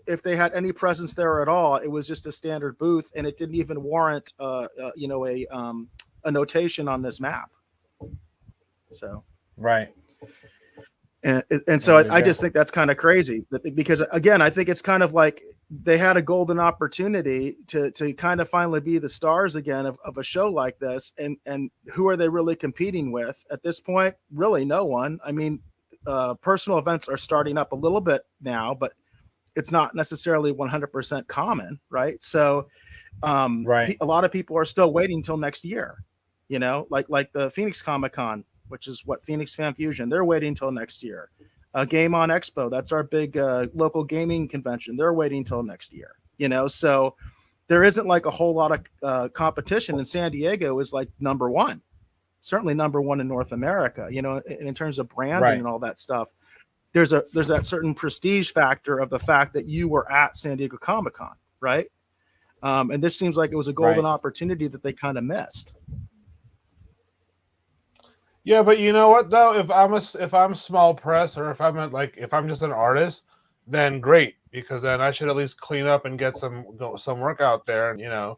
if they had any presence there at all, it was just a standard booth, and it didn't even warrant a notation on this map. So right. And so I just think that's kind of crazy because, again, I think it's kind of like they had a golden opportunity to kind of finally be the stars again of a show like this. And who are they really competing with at this point? Really no one. I mean, personal events are starting up a little bit now, but it's not necessarily 100% common. Right. So a lot of people are still waiting till next year, like the Phoenix Comic-Con, which is what Phoenix Fan Fusion. They're waiting until next year. Game On Expo, that's our big local gaming convention. They're waiting until next year. So there isn't like a whole lot of competition. And San Diego is like number one, certainly number one in North America. In terms of branding and all that stuff. There's that certain prestige factor of the fact that you were at San Diego Comic-Con, right? And this seems like it was a golden opportunity that they kind of missed. Yeah, but you know what though? If I'm small press, or if I'm just an artist, then great, because then I should at least clean up and get some work out there. And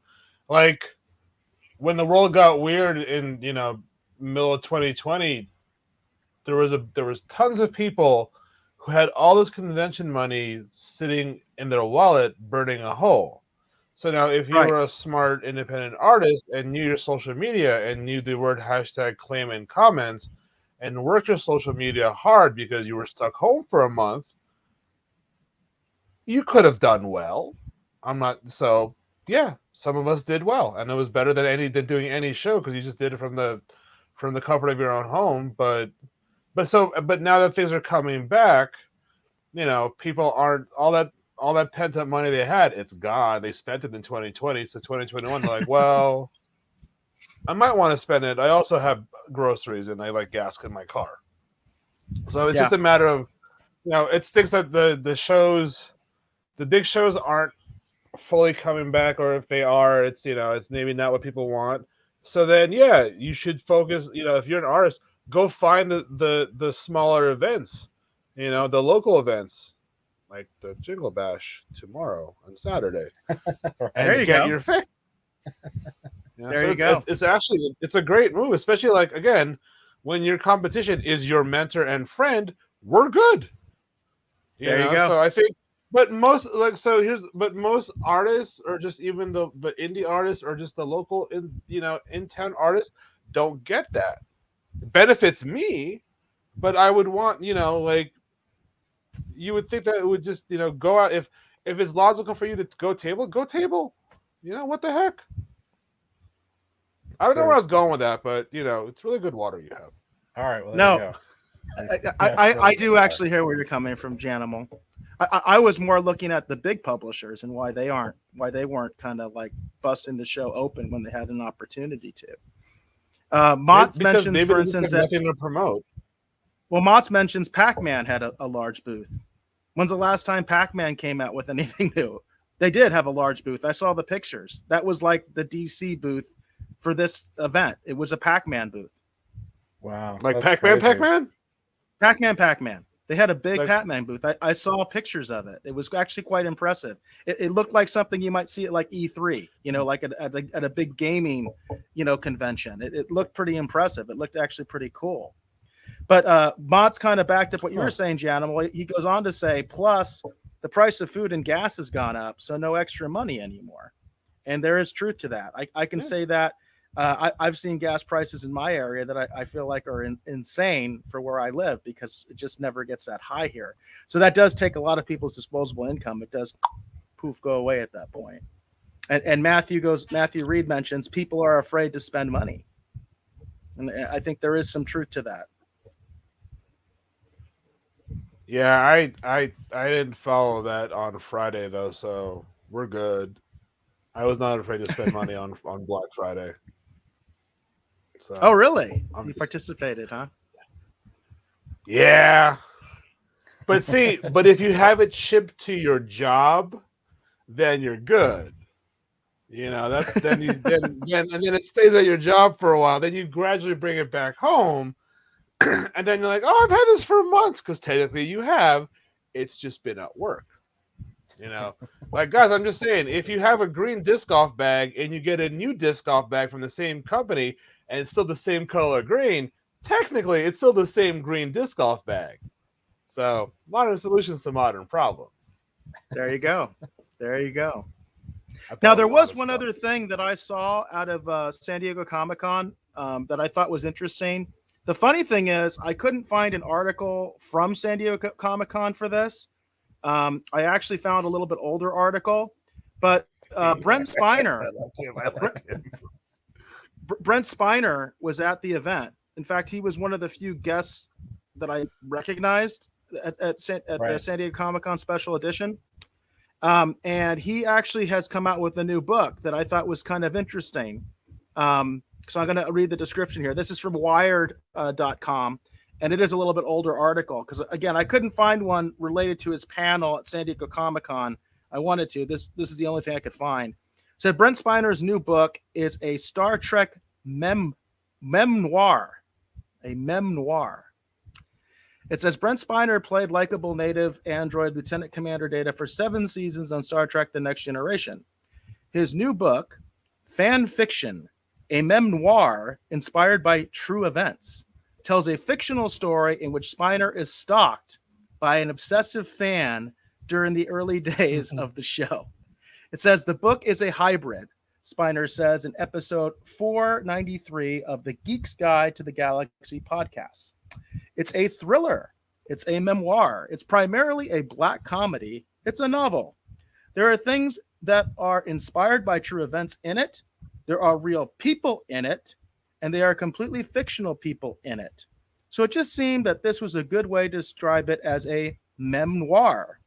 like when the world got weird in middle of 2020, there was tons of people who had all this convention money sitting in their wallet, burning a hole. So now, if you were a smart independent artist and knew your social media and knew the word hashtag claim in comments and worked your social media hard because you were stuck home for a month, you could have done well. Some of us did well, and it was better than doing any show, because you just did it from the comfort of your own home. But now that things are coming back, people aren't all that pent up money they had, it's gone. They spent it in 2020. So 2021, they're like, well, I might want to spend it. I also have groceries and I like gas in my car. So it's just a matter of, it stinks that the big shows aren't fully coming back, or if they are, it's maybe not what people want. So then, you should focus, if you're an artist, go find the smaller events, the local events. Like the Jingle Bash tomorrow on Saturday. There you go. Your fix. There you go. It's a great move, especially like, again, when your competition is your mentor and friend. We're good. There you go. So I think, but most artists, or just even the indie artists, or just the local in town artists, don't get that. It benefits me, but I would want you would think that it would just go out. If it's logical for you to go table, what the heck. I don't know where I was going with that, but it's really good water you have. All right. Well, there No. you go. I do actually hear where you're coming from, Janimal. I was more looking at the big publishers and why they weren't kind of like busting the show open when they had an opportunity to. Mott's mentions, for instance, that nothing to promote. Well, Mott's mentions Pac-Man had a large booth. When's the last time Pac-Man came out with anything new? They did have a large booth. I saw the pictures. That was like the DC booth for this event. It was a Pac-Man booth. Wow. Like Pac-Man? Pac-Man. They had a big Like, Pac-Man booth. I saw pictures of it. It was actually quite impressive. It looked like something you might see at like E3, like at a big gaming, convention. It looked pretty impressive. It looked actually pretty cool. But Mott's kind of backed up what you were saying, Janimal. He goes on to say, plus the price of food and gas has gone up, so no extra money anymore. And there is truth to that. I can say that. I've seen gas prices in my area that I feel like are insane for where I live because it just never gets that high here. So that does take a lot of people's disposable income. It does go away at that point. And Matthew Reed mentions people are afraid to spend money. And I think there is some truth to that. Yeah, I didn't follow that on Friday though, so we're good. I was not afraid to spend money on Black Friday. So, oh, really? You participated, huh? Yeah. But if you have it shipped to your job, then you're good. That's then it stays at your job for a while. Then you gradually bring it back home, and then you're like, oh, I've had this for months because technically you have. It's just been at work. Like, guys, I'm just saying, if you have a green disc golf bag and you get a new disc golf bag from the same company and it's still the same color green, technically it's still the same green disc golf bag. So, modern solutions to modern problems. There you go. Now, there was one other thing that I saw out of San Diego Comic-Con that I thought was interesting. The funny thing is I couldn't find an article from San Diego Comic-Con for this. I actually found a little bit older article, but Brent Spiner, Brent Spiner was at the event. In fact, he was one of the few guests that I recognized at the San Diego Comic-Con special edition. And he actually has come out with a new book that I thought was kind of interesting. So I'm going to read the description here. This is from Wired.com. And it is a little bit older article because, again, I couldn't find one related to his panel at San Diego Comic-Con. I wanted to. This is the only thing I could find. It said Brent Spiner's new book is a Star Trek memoir. A memoir. It says Brent Spiner played likable native android Lieutenant Commander Data for 7 seasons on Star Trek The Next Generation. His new book, Fan Fiction, a memoir inspired by true events, tells a fictional story in which Spiner is stalked by an obsessive fan during the early days of the show. It says the book is a hybrid, Spiner says in episode 493 of the Geek's Guide to the Galaxy podcast. It's a thriller. It's a memoir. It's primarily a black comedy. It's a novel. There are things that are inspired by true events in it. There are real people in it. And they are completely fictional people in it. So it just seemed that this was a good way to describe it as a memoir.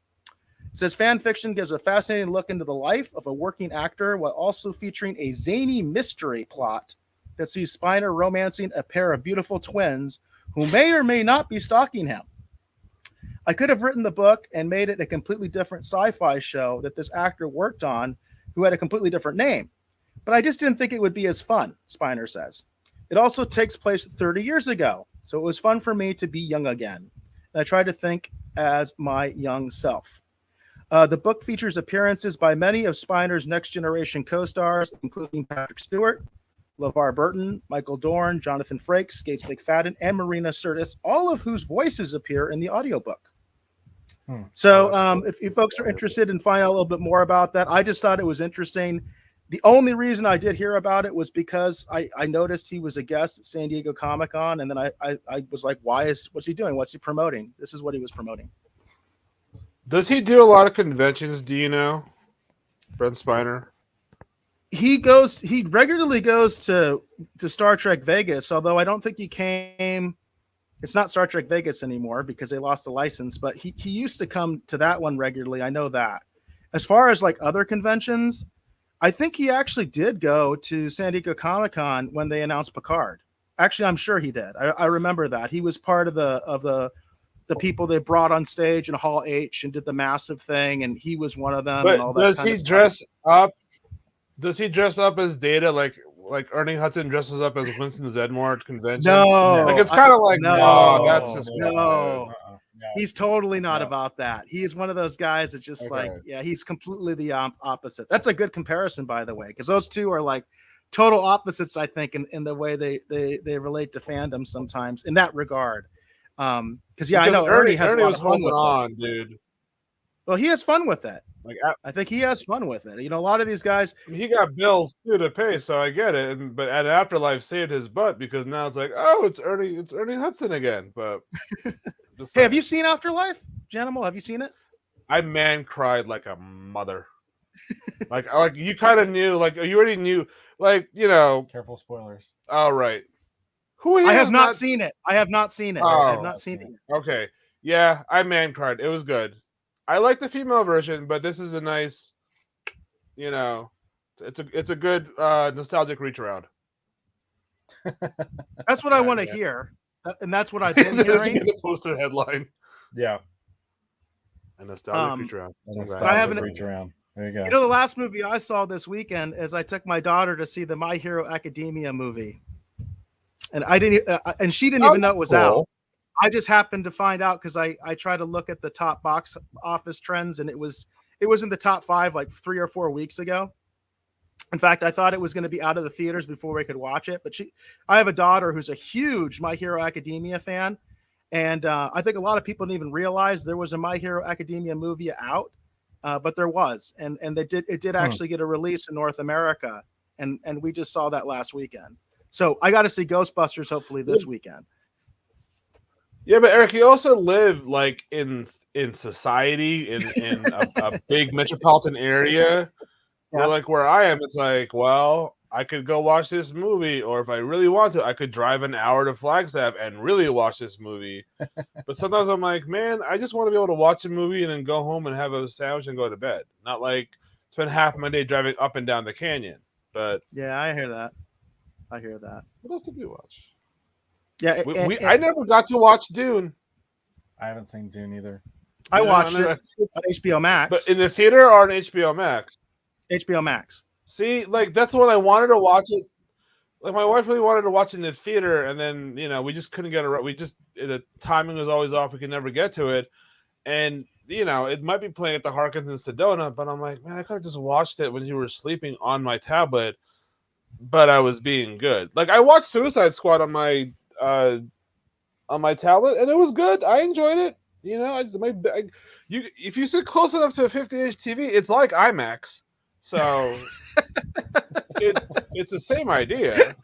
It says fan fiction gives a fascinating look into the life of a working actor while also featuring a zany mystery plot that sees Spiner romancing a pair of beautiful twins who may or may not be stalking him. I could have written the book and made it a completely different sci-fi show that this actor worked on who had a completely different name. But I just didn't think it would be as fun, Spiner says. It also takes place 30 years ago, so it was fun for me to be young again. And I tried to think as my young self. The book features appearances by many of Spiner's Next Generation co-stars, including Patrick Stewart, LeVar Burton, Michael Dorn, Jonathan Frakes, Gates McFadden, and Marina Sirtis, all of whose voices appear in the audiobook. So if you folks are interested in finding out a little bit more about that, I just thought it was interesting. The only reason I did hear about it was because I noticed he was a guest at San Diego Comic-Con, and then I was like, what's he doing? What's he promoting? This is what he was promoting. Does he do a lot of conventions? Do you know, Brent Spiner? he regularly goes to Star Trek Vegas, although I don't think he came. It's not Star Trek Vegas anymore because they lost the license, but he used to come to that one regularly. I know that. As far as like other conventions, I think he actually did go to San Diego Comic-Con when they announced Picard. Actually, I'm sure he did. I remember that. He was part of the people they brought on stage in Hall H and did the massive thing, and he was one of them. But and all that does kind he of stuff. dress up? Does he dress up as Data like Ernie Hudson dresses up as Winston Zedmore at convention? No, like it's kind of like no, that's just no. weird. He's totally not No. about that. He is one of those guys that just Okay. like, yeah, he's completely the opposite. That's a good comparison, by the way, because those two are like total opposites, I think, in the way they relate to fandom sometimes in that regard. Because I know Ernie has a lot was of fun with on, dude. it. Well, he has fun with it. Like I think he has fun with it. You know, a lot of these guys. he got bills too to pay, so I get it. But at Afterlife saved his butt because now it's like, oh, it's Ernie Hudson again. But Hey, have you seen Afterlife, Janimal? Have you seen it? I man cried like a mother. like you kind of knew, like you already knew, like Careful spoilers. All right. Who I have not seen it. I have not seen it. I have not seen it. Okay. Yeah, I man cried. It was good. I like the female version, but this is a nice, it's a good nostalgic reach around. That's what I want to hear, and that's what I've been hearing. The poster headline. Yeah. A nostalgic reach around. But I haven't reach around. There you go. You know, the last movie I saw this weekend is I took my daughter to see the My Hero Academia movie, and she didn't even know it was out. I just happened to find out because I tried to look at the top box office trends, and it was in the top 5 like 3 or 4 weeks ago. In fact, I thought it was going to be out of the theaters before we could watch it. But I have a daughter who's a huge My Hero Academia fan, and I think a lot of people didn't even realize there was a My Hero Academia movie out, but there was, and it did actually get a release in North America, and we just saw that last weekend. So I got to see Ghostbusters hopefully this weekend. Yeah, but Eric, you also live like in society in a big metropolitan area. Yeah. Like where I am, it's like, well, I could go watch this movie, or if I really want to, I could drive an hour to Flagstaff and really watch this movie. But sometimes I'm like, man, I just want to be able to watch a movie and then go home and have a sandwich and go to bed. Not like spend half my day driving up and down the canyon. But yeah, I hear that. What else did we watch? Yeah, I never got to watch Dune. I haven't seen Dune either. I watched it on HBO Max. But in the theater or on HBO Max? HBO Max. See, like that's when I wanted to watch it. Like my wife really wanted to watch it in the theater, and then we just couldn't get it. We just the timing was always off. We could never get to it, and it might be playing at the Harkins in Sedona, but I'm like, man, I could have just watched it when you were sleeping on my tablet. But I was being good. Like I watched Suicide Squad on my tablet, and it was good. I enjoyed it. If you sit close enough to a 50-inch TV, it's like IMAX. So it's the same idea.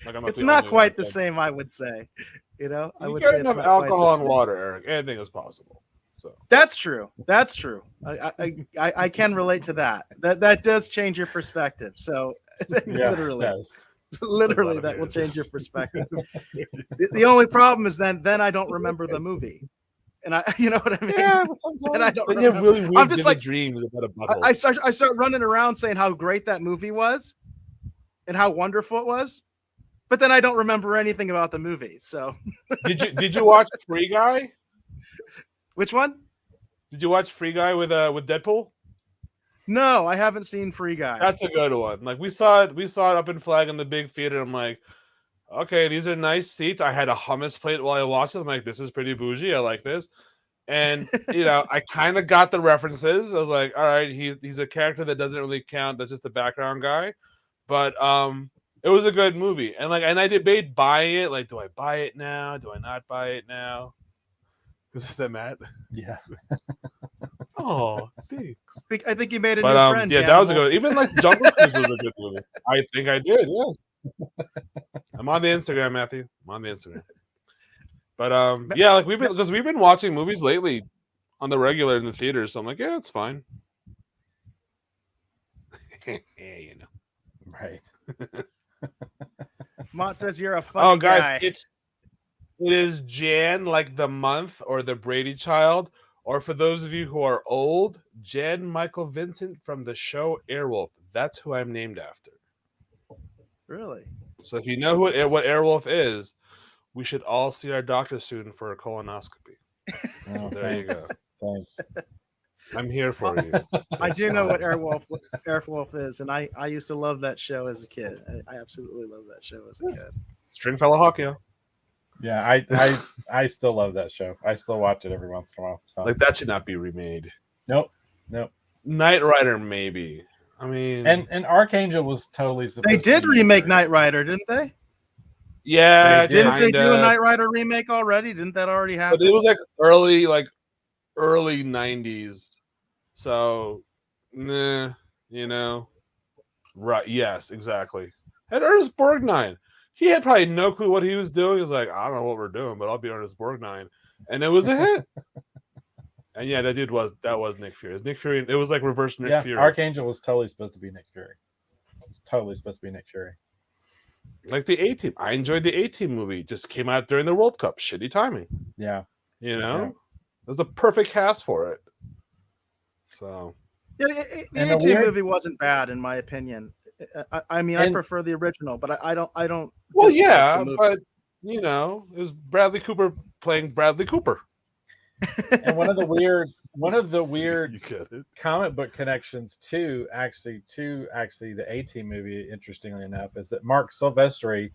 Like It's not quite the same, I would say. I would say it's not alcohol quite and water, Eric. Anything is possible. So that's true. I can relate to that. That does change your perspective. So literally that will change your perspective. The only problem is then I don't remember the movie, and you know what I mean. Yeah, and I don't remember. Really weird, I'm just like dreams about a butthole. I start running around saying how great that movie was, and how wonderful it was, but then I don't remember anything about the movie. So did you watch Free Guy? Which one? Did you watch Free Guy with Deadpool? No, I haven't seen Free Guy. That's a good one. Like we saw it up in Flag in the big theater. I'm like, okay, these are nice seats. I had a hummus plate while I watched it. I'm like, this is pretty bougie. I like this. And I kind of got the references. I was like, all right, he's a character that doesn't really count. That's just a background guy. But it was a good movie. And I debate buying it. Like, do I buy it now? Do I not buy it now? Is that Matt? Yeah. Oh, thanks. I think you made a new friend. Yeah, that was a good. Even like Jungle Cruise was a good movie. I think I did. Yes. I'm on the Instagram, Matthew. I'm on the Instagram. But yeah, like we've been watching movies lately on the regular in the theaters. So I'm like, yeah, it's fine. you know. Right. Mott says you're a funny guys, guy. it is Jan, like the month, or the Brady child, or for those of you who are old, Jan Michael Vincent from the show Airwolf. That's who I'm named after. Really? So if you know what Airwolf is, we should all see our doctor soon for a colonoscopy. Oh, There you go. Thanks. I'm here for you. I do know what Airwolf is, and I used to love that show as a kid. I absolutely love that show as a kid. Stringfellow Hawkeye. Yeah, I still love that show. I still watch it every once in a while. So. Like that should not be remade. Nope. Knight Rider, maybe. I mean, and Archangel was totally. They did remake Knight Rider, didn't they? Yeah, didn't they do a Knight Rider remake already? Didn't that already happen? But it was like early 90s. So, nah, you know. Right, yes, exactly. And Ernest Borgnine. He had probably no clue what he was doing. He was like, I don't know what we're doing, but I'll be Ernest Borgnine. And it was a hit. And yeah, that was Nick Fury. Nick Fury, it was like reverse Nick Fury. Archangel was totally supposed to be Nick Fury. It's totally supposed to be Nick Fury. Like the A-Team. I enjoyed the A-Team movie. Just came out during the World Cup. Shitty timing. Yeah. You know? It was a perfect cast for it. So. Yeah, the A-Team movie wasn't bad, in my opinion. I mean, I prefer the original, but I don't. Well, yeah, but you know, it was Bradley Cooper playing Bradley Cooper. And one of the weird comic book connections to the A-Team movie, interestingly enough, is that Mark Silvestri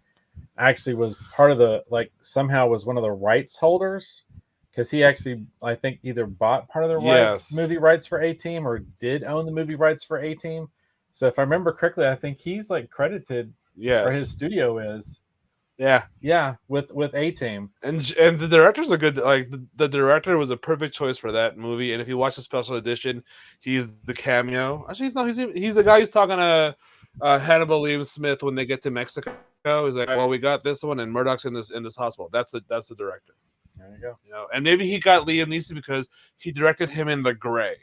actually was part of somehow was one of the rights holders, because he actually, I think, either bought part of the movie rights for A-Team or did own the movie rights for A-Team. So if I remember correctly, I think he's like credited, or his studio is. Yeah, with A-Team. And the director's a good, like the director was a perfect choice for that movie. And if you watch the special edition, he's the cameo. Actually, he's the guy who's talking to Hannibal Liam Smith when they get to Mexico. He's like, well, we got this one, and Murdoch's in this hospital. That's the director. There you go. You know, and maybe he got Liam Neeson because he directed him in The Gray.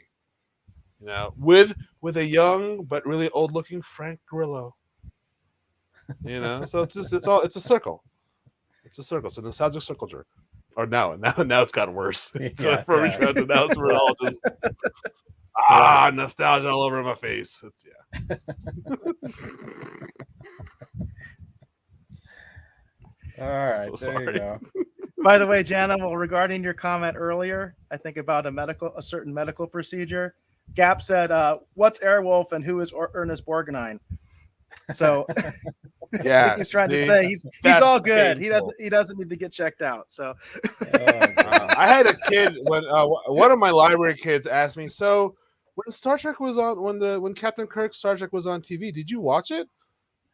You know, with a young but really old looking Frank Grillo. You know, so it's a circle. It's a circle. It's a nostalgic circle jerk. Or now it's gotten worse. So for reasons, now it's we're all just nostalgia all over my face. All right, so there you go. By the way, Jana, regarding your comment earlier, I think about a certain medical procedure. Gap said, "What's Airwolf and who is Ernest Borgnine?" So yeah, he's trying to say he's all good. Painful. He doesn't need to get checked out. So I had a kid when one of my library kids asked me, "So when Star Trek was on, when Captain Kirk's Star Trek was on TV, did you watch it?"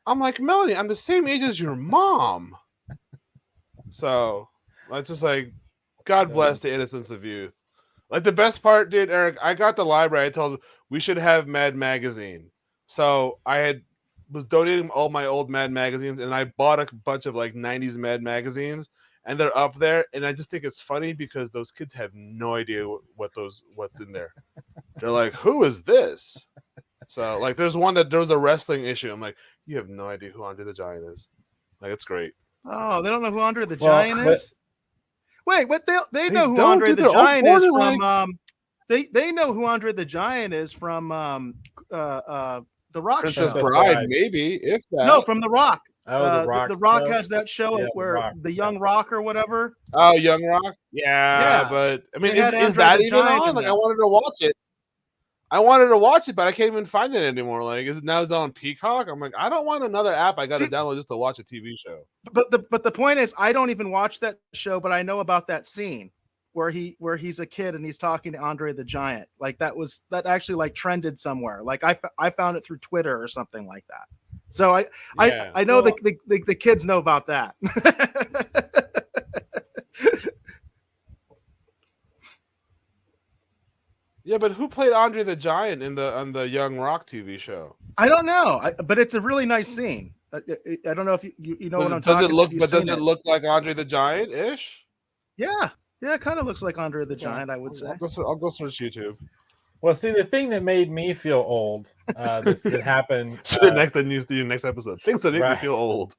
I'm like, Melanie, I'm the same age as your mom. So I just like, God bless the innocence of youth. Like the best part, dude, Eric, I got the library. I told we should have Mad Magazine. So I was donating all my old Mad magazines, and I bought a bunch of like 90s Mad magazines, and they're up there. And I just think it's funny because those kids have no idea what's in there. They're like, who is this? So like there was a wrestling issue. I'm like, you have no idea who Andre the Giant is. Like, it's great. Oh, they don't know who Andre the Giant is? Wait, what? They know who Andre the Giant is from. They know who Andre the Giant is from the Rock Princess show. Bride, maybe, if that. No, from the Rock. Oh, the Rock. The Rock has that show where the Young Rock or whatever. Oh, Young Rock. Yeah, but I mean, is that even on? Like, I wanted to watch it. But I can't even find it anymore. Like, is it on Peacock? I'm like, I don't want another app I got to download just to watch a TV show. But the point is, I don't even watch that show, but I know about that scene where he's a kid and he's talking to Andre the Giant. Like that actually like trended somewhere. Like I found it through Twitter or something like that. So I know the kids know about that. Yeah, but who played Andre the Giant on the Young Rock TV show? I don't know, but it's a really nice scene. I don't know if you know what I'm talking about. Does it look like Andre the Giant ish? Yeah, it kind of looks like Andre the Giant. I would say. I'll go search YouTube. Well, see, the thing that made me feel old, that happened. So the next episode, things that make me Right. feel old.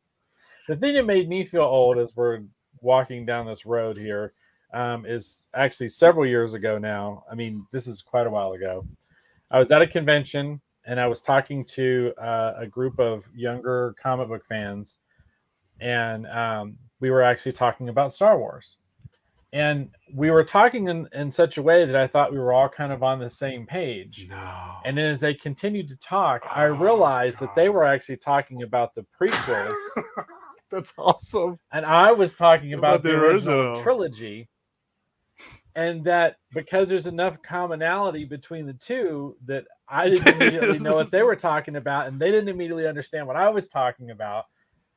The thing that made me feel old as we're walking down this road here is actually several years ago now. I mean, this is quite a while ago. I was at a convention and I was talking to a group of younger comic book fans, and we were actually talking about Star Wars. And we were talking in such a way that I thought we were all kind of on the same page. No. And then as they continued to talk, I realized that they were actually talking about the prequels. That's awesome. And I was talking about the original original trilogy. And that because there's enough commonality between the two, that I didn't immediately know what they were talking about, and they didn't immediately understand what I was talking about.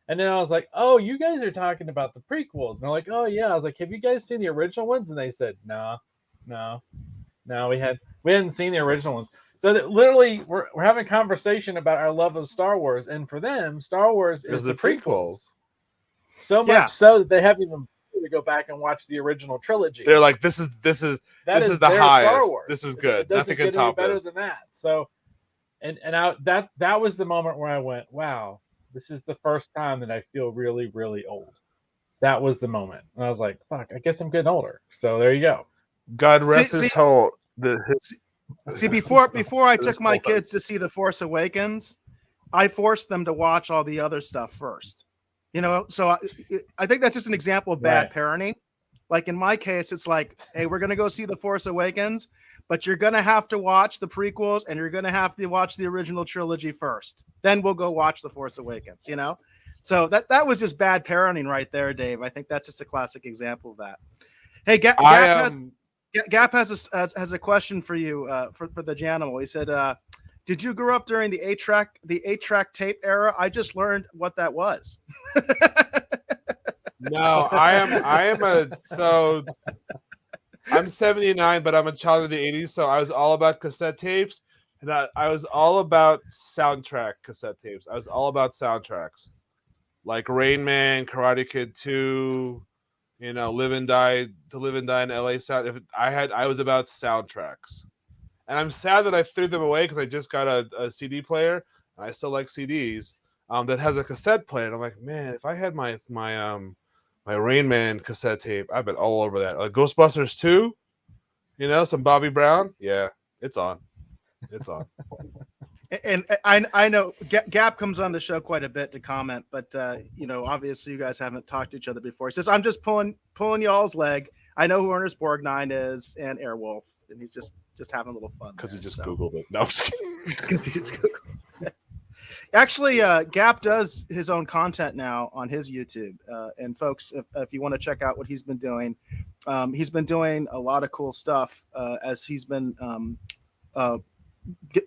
And then I was like, "Oh, you guys are talking about the prequels." And they're like, "Oh yeah." I was like, "Have you guys seen the original ones?" And they said, "No, we hadn't seen the original ones." So that literally, we're having a conversation about our love of Star Wars, and for them, Star Wars is the prequels. So much so that they haven't even to go back and watch the original trilogy. They're like, this is the highest. Star Wars. This is good. Nothing can top better than that. So, that was the moment where I went, wow, this is the first time that I feel really, really old. That was the moment, and I was like, fuck, I guess I'm getting older. So there you go. God rest his soul. See, before I took my kids to see The Force Awakens, I forced them to watch all the other stuff first. You know, so I think that's just an example of bad parenting. Like in my case, it's like, hey, we're going to go see The Force Awakens, but you're going to have to watch the prequels and you're going to have to watch the original trilogy first. Then we'll go watch The Force Awakens, you know? So that was just bad parenting right there, Dave. I think that's just a classic example of that. Hey, Gap has a question for you for the Janimal. He said, did you grow up during the 8-track tape era? I just learned what that was. No, I'm 79, but I'm a child of the 80s, so I was all about cassette tapes, and I was all about soundtrack cassette tapes. I was all about soundtracks, like Rain Man, Karate Kid 2, you know, Live and Die in LA sound. I was about soundtracks. And I'm sad that I threw them away because I just got a CD player, and I still like CDs, that has a cassette player. And I'm like, man, if I had my Rain Man cassette tape, I've been all over that. Like Ghostbusters 2, you know, some Bobby Brown. Yeah, it's on. It's on. And I know Gap comes on the show quite a bit to comment, but you know, obviously you guys haven't talked to each other before. He says, I'm just pulling y'all's leg. I know who Ernest Borgnine is and Airwolf, and he's just having a little fun because he just Googled it. No, because he just Googled it. Actually, Gap does his own content now on his YouTube, and folks, if you want to check out what he's been doing a lot of cool stuff as he's been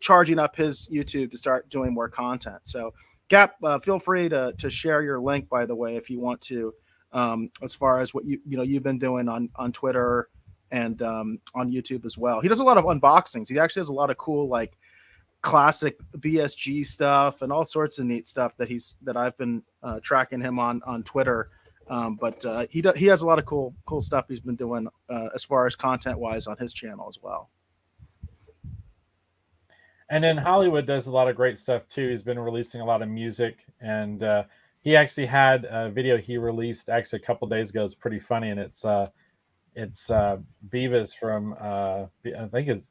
charging up his YouTube to start doing more content. So Gap, feel free to share your link, by the way, if you want to, as far as what you've been doing on Twitter and on YouTube as well. He does a lot of unboxings. He actually has a lot of cool, like, classic BSG stuff and all sorts of neat stuff that I've been tracking him on Twitter. But he has a lot of cool stuff he's been doing as far as content wise on his channel as well. And then Hollywood does a lot of great stuff too. He's been releasing a lot of music, and he actually had a video he released actually a couple days ago. It's pretty funny, and it's Beavis from I think it's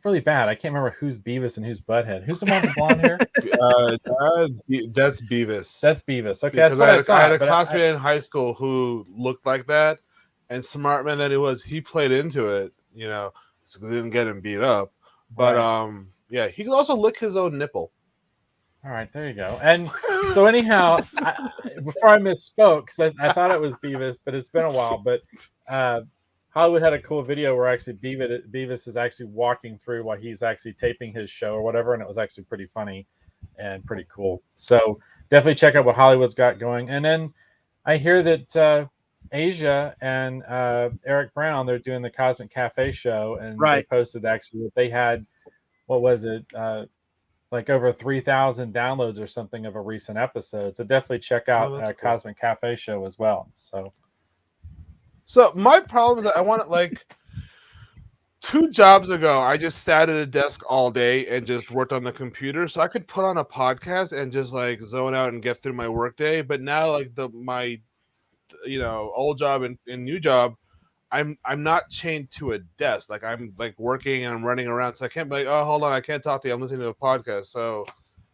really bad. I can't remember who's Beavis and who's Butthead. Who's the one with blonde hair? That's Beavis. That's Beavis. Okay, because that's I had a classmate in high school who looked like that, and smart man that he played into it. You know, so didn't get him beat up, but yeah, he could also lick his own nipple. All right, there you go. And so anyhow, before I misspoke, because I thought it was Beavis, but it's been a while. But Hollywood had a cool video where actually Beavis is actually walking through while he's actually taping his show or whatever, and it was actually pretty funny and pretty cool. So definitely check out what Hollywood's got going. And then I hear that Asia and Eric Brown, they're doing the Cosmic Cafe show, and they posted actually that they had, what was it, like over 3,000 downloads or something of a recent episode. So definitely check out cool. Cosmic Cafe show as well. So my problem is that I want it, like, 2 jobs ago, I just sat at a desk all day and just worked on the computer, so I could put on a podcast and just like zone out and get through my workday. But now, like my old job and new job, I'm not chained to a desk. Like I'm like working and I'm running around, so I can't be like, oh, hold on, I can't talk to you. I'm listening to a podcast. So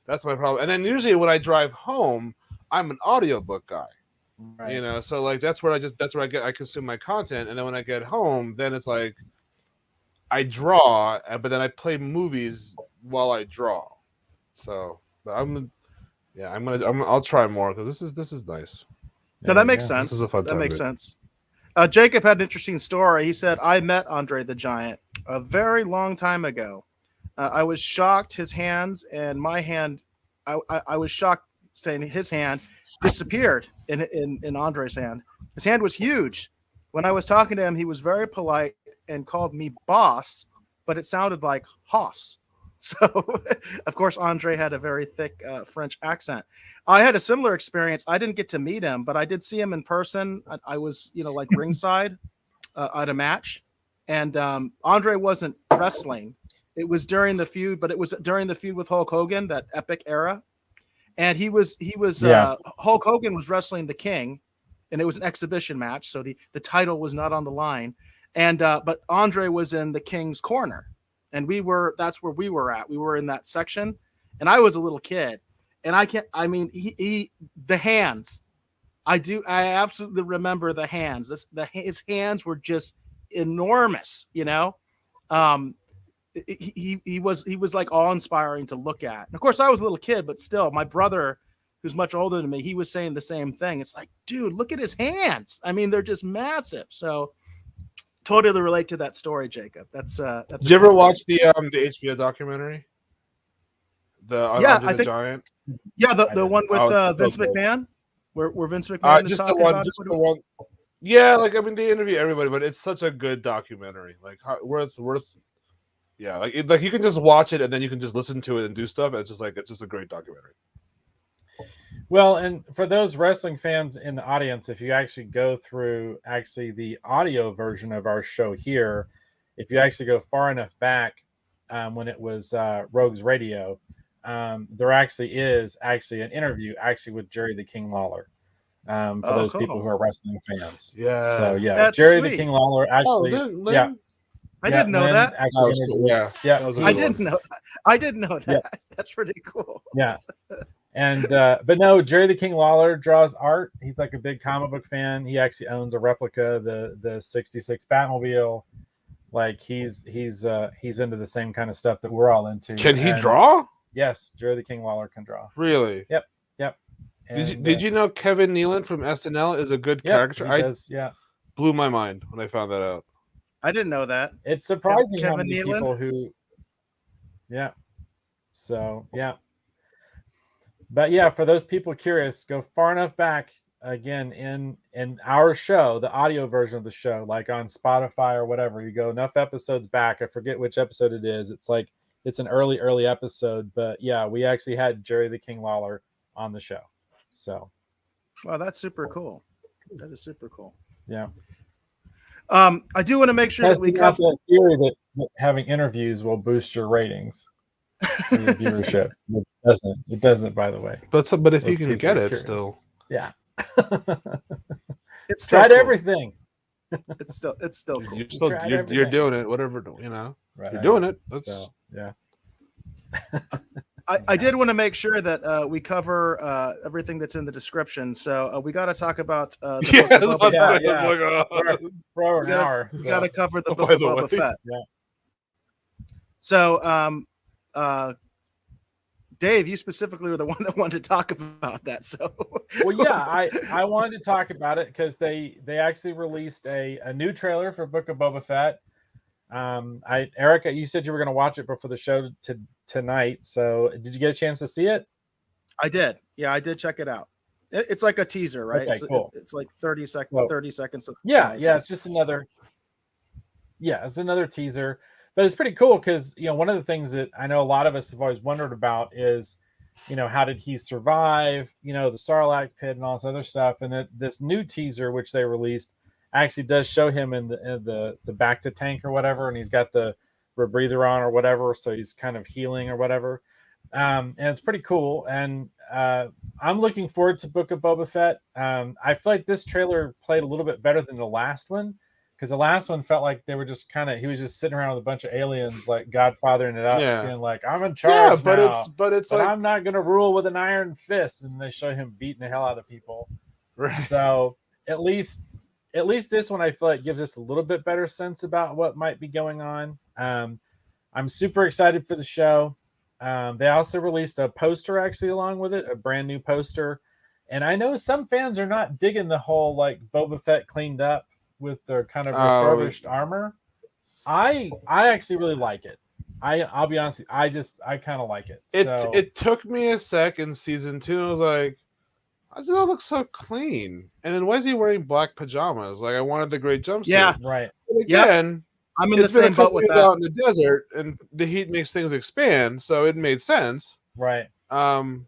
that's my problem. And then usually when I drive home, I'm an audiobook guy. Right. So like that's where I consume my content. And then when I get home, then it's like I draw, but then I play movies while I draw. So, but I'll try more because this is nice. So that makes This is a sense. fun That time. makes sense. Jacob had an interesting story. He said, I met Andre the Giant a very long time ago. I was shocked his hands and my hand, I was shocked saying his hand disappeared in Andre's hand. His hand was huge. When I was talking to him, he was very polite and called me boss, but it sounded like Hoss. So, of course, Andre had a very thick French accent. I had a similar experience. I didn't get to meet him, but I did see him in person. I was, like ringside at a match, and Andre wasn't wrestling. It was during the feud, but it was during the feud with Hulk Hogan, that epic era. And Hulk Hogan was wrestling the King, and it was an exhibition match, so the title was not on the line. And but Andre was in the King's corner. And that's where we were at. We were in that section, and I was a little kid, and the hands, I absolutely remember the hands. His hands were just enormous, He was like awe-inspiring to look at. And of course, I was a little kid, but still, my brother, who's much older than me, he was saying the same thing. It's like, dude, look at his hands. I mean, they're just massive. So totally relate to that story, Jacob. That's Did you ever watch the HBO documentary? I think Giant. Yeah, the one with Vince McMahon, where Vince McMahon is talking about the one. Yeah, like they interview everybody, but it's such a good documentary. Like worth. Yeah, like you can just watch it and then you can just listen to it and do stuff. It's just a great documentary. Well, and for those wrestling fans in the audience, if you actually go through the audio version of our show here, if you actually go far enough back when it was Rogues Radio, there actually is an interview with Jerry the King Lawler for those people who are wrestling fans. Yeah. So yeah, that's Jerry sweet. the King Lawler actually. Yeah. I didn't know that. Actually, I didn't know that. Yeah. That's pretty cool. Yeah. And but no, Jerry the King Lawler draws art. He's like a big comic book fan. He actually owns a replica of the 66 Batmobile. Like he's into the same kind of stuff that we're all into. Can he draw? Yes, Jerry the King Lawler can draw. Really? Yep. And, did you know Kevin Nealon from SNL is a good character? He does, yeah. Blew my mind when I found that out. I didn't know that. It's surprising Kevin how many Nealon? people who. Yeah. So yeah. But yeah, for those people curious, go far enough back again in our show, the audio version of the show, like on Spotify or whatever. You go enough episodes back. I forget which episode it is. It's an early episode, but yeah, we actually had Jerry the King Lawler on the show. So, wow, that's super cool. That is super cool. Yeah. I do want to make sure that we cover that theory that having interviews will boost your ratings. Your viewership. It doesn't, by the way. But if you can get it, still. Yeah. It's still tried cool. everything. It's still cool. You're doing it, whatever, Right. You're doing it. So, yeah. I did want to make sure that we cover everything that's in the description. So we got to talk about the Book of Boba Fett. For an hour. We got to cover the Book of Boba Fett. Yeah. So, Dave, you specifically were the one that wanted to talk about that. So, well, yeah, I wanted to talk about it because they actually released a new trailer for Book of Boba Fett. Erica, you said you were going to watch it before the show tonight. So, did you get a chance to see it? I did. Yeah, I did check it out. It's like a teaser, right? Okay, cool. It's like 30 seconds. 30 seconds. Yeah. It's just another. Yeah, it's another teaser. But it's pretty cool because, one of the things that I know a lot of us have always wondered about is, how did he survive, the Sarlacc pit and all this other stuff. And this new teaser, which they released, actually does show him in the back to tank or whatever, and he's got the rebreather on or whatever, so he's kind of healing or whatever. And it's pretty cool. And I'm looking forward to Book of Boba Fett. I feel like this trailer played a little bit better than the last one, because the last one felt like they were just he was just sitting around with a bunch of aliens, like Godfathering it up, being like, I'm in charge now, but like, I'm not going to rule with an iron fist. And they show him beating the hell out of people. Right. So at least this one, I feel like gives us a little bit better sense about what might be going on. I'm super excited for the show. They also released a poster actually along with it, a brand new poster. And I know some fans are not digging the whole like Boba Fett cleaned up with their kind of refurbished armor. I actually really like it. I'll be honest with you, I kind of like it. It took me a sec in season 2. I was like, why does it all look so clean? And then why is he wearing black pajamas? Like, I wanted the great jumpsuit. Yeah, right. But again, I'm in the same boat with that. Out in the desert, and the heat makes things expand, so it made sense. Right. But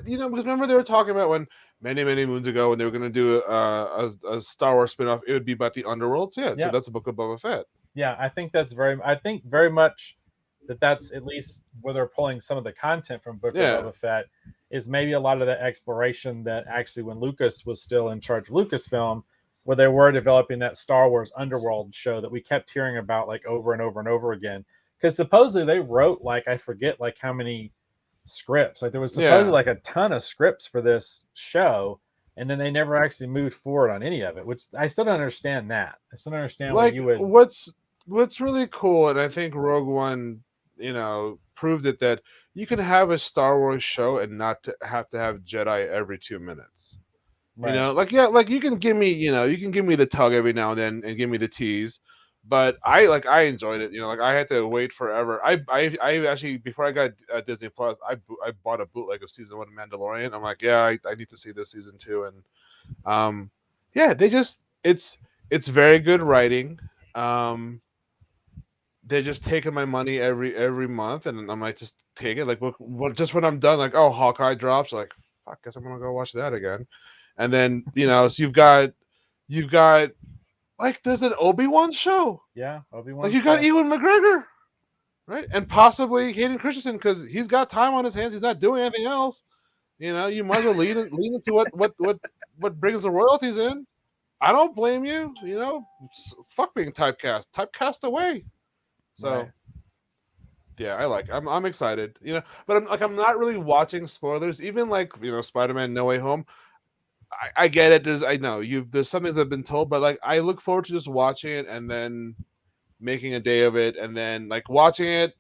you know, because remember they were talking about when many moons ago when they were going to do a Star Wars spinoff, it would be about the underworld. So that's a Book of Boba Fett. Yeah, I think very much that's at least where they're pulling some of the content from Book of Boba Fett, is maybe a lot of the exploration that actually when Lucas was still in charge of Lucasfilm, where they were developing that Star Wars underworld show that we kept hearing about like over and over and over again. Because supposedly they wrote like, I forget like how many scripts. Like there was supposedly like a ton of scripts for this show, and then they never actually moved forward on any of it, which I still don't understand that. I still don't understand like why you would. What's really cool, and I think Rogue One, you know, proved it, that you can have a Star Wars show and not have to have Jedi every 2 minutes. Right. You know, like you can give me, the tug every now and then and give me the tease, but I enjoyed it. You know, like I had to wait forever. I actually, before I got Disney Plus, I bought a bootleg of season 1 of Mandalorian. I'm like, I need to see this season 2, and it's very good writing. They're just taking my money every month, and I'm like, just take it. Like, what? Just when I'm done, like, oh, Hawkeye drops, like, fuck, guess I'm gonna go watch that again. And then so you've got like there's an Obi-Wan show. Yeah, Obi-Wan. Like you got Ewan McGregor, right? And possibly Hayden Christensen, because he's got time on his hands. He's not doing anything else. You know, you might as well lean into what brings the royalties in. I don't blame you. You know, fuck being typecast. Typecast away. So. Right. Yeah, I'm excited. You know, but I'm not really watching spoilers. Even like Spider-Man No Way Home. I get it. There's some things I've been told, but like I look forward to just watching it and then making a day of it, and then like watching it,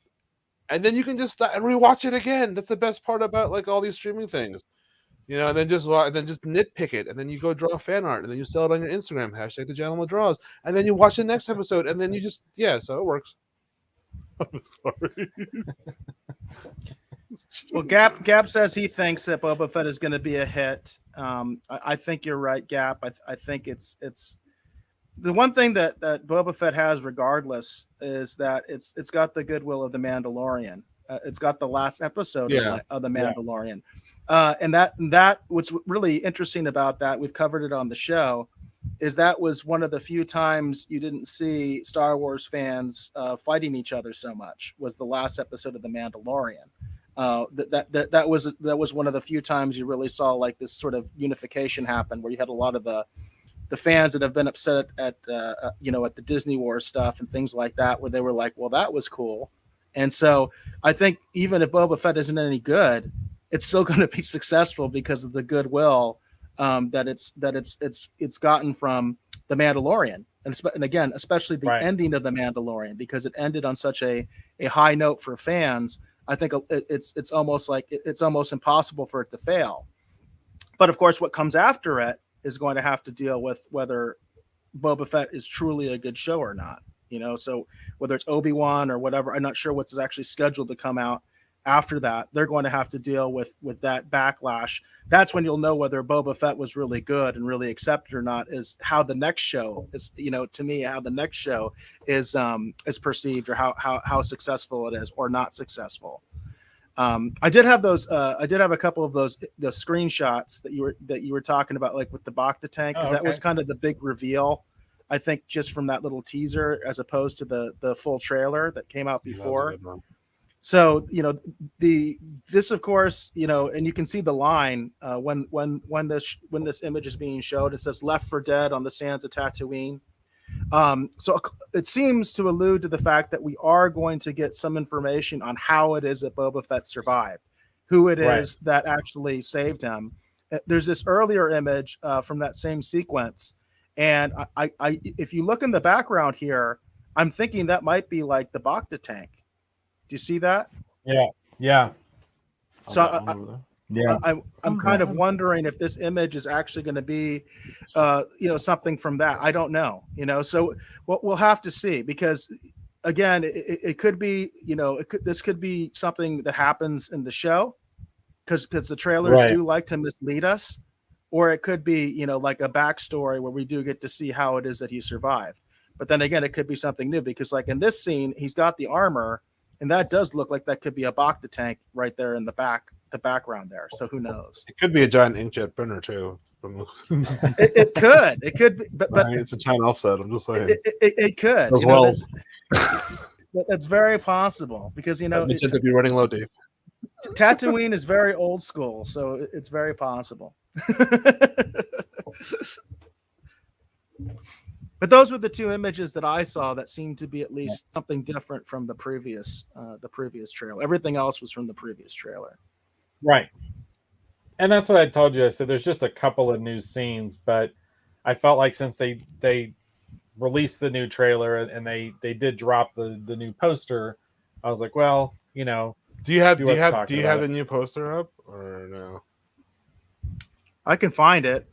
and then you can just rewatch it again. That's the best part about like all these streaming things, and then just nitpick it, and then you go draw fan art, and then you sell it on your Instagram # the Gentleman Draws, and then you watch the next episode, and then you just so it works. I'm sorry. Well, Gap says he thinks that Boba Fett is going to be a hit. I think you're right, Gap. I think it's the one thing that Boba Fett has, regardless, is that it's got the goodwill of the Mandalorian. It's got the last episode of the Mandalorian, and that what's really interesting about that, we've covered it on the show, is that was one of the few times you didn't see Star Wars fans fighting each other so much. Was the last episode of the Mandalorian. That was one of the few times you really saw like this sort of unification happen, where you had a lot of the fans that have been upset at the Disney Wars stuff and things like that, where they were like, well, that was cool. And so I think even if Boba Fett isn't any good, it's still going to be successful because of the goodwill that it's gotten from the Mandalorian, and again, especially the ending of the Mandalorian, because it ended on such a high note for fans. I think it's almost impossible for it to fail. But of course, what comes after it is going to have to deal with whether Boba Fett is truly a good show or not. So whether it's Obi-Wan or whatever, I'm not sure what's actually scheduled to come out after that. They're going to have to deal with that backlash. That's when you'll know whether Boba Fett was really good and really accepted or not, is how the next show is, to me, how the next show is perceived, or how successful it is or not successful. I did have those. I did have a couple of the screenshots that you were talking about, like with the Bacta tank, because that was kind of the big reveal. I think just from that little teaser, as opposed to the full trailer that came out before. So this of course, and you can see the line when this image is being showed. It says "Left for Dead" on the sands of Tatooine. So it seems to allude to the fact that we are going to get some information on how it is that Boba Fett survived, who it is that actually saved him. There's this earlier image from that same sequence, and I if you look in the background here, I'm thinking that might be like the Bacta tank. Do you see that? Yeah. So I'm kind of wondering if this image is actually going to be, something from that. I don't know, so we'll have to see, because again, it could be, this could be something that happens in the show because the trailers do like to mislead us, or it could be, like a backstory where we do get to see how it is that he survived. But then again, it could be something new, because like in this scene, he's got the armor, and that does look like that could be a Bacta tank right there in the background there. So who knows? It could be a giant inkjet printer too. It could be, but it's a giant offset. I'm just saying. It could. As well. That's very possible, because it's to be running low, Dave. Tatooine is very old school, so it's very possible. But those were the two images that I saw that seemed to be at least something different from the previous trailer. Everything else was from the previous trailer. Right. And that's what I told you. I said there's just a couple of new scenes, but I felt like since they released the new trailer and they did drop the new poster, I was like, well, do you have the new poster up or no? I can find it.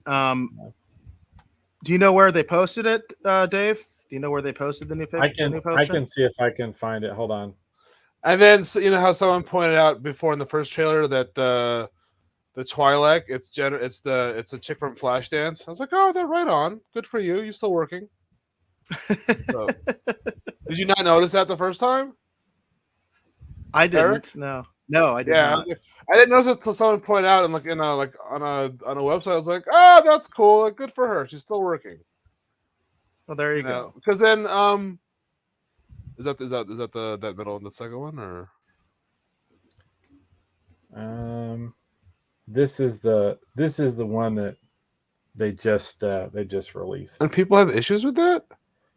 Do you know where they posted it, Dave? Do you know where they posted the new picture? I can see if I can find it. Hold on. And then how someone pointed out before in the first trailer that the Twi'lek, it's a chick from Flashdance. I was like, oh, they're right on. Good for you. You're still working. So, did you not notice that the first time? I didn't. Eric? No, I did not. I didn't notice it until someone pointed out, and on a website. I was like, oh, that's cool. Like, good for her. She's still working. Well, there you go. Because then, is that that middle and the second one, or? This is the one that they just released. And people have issues with that?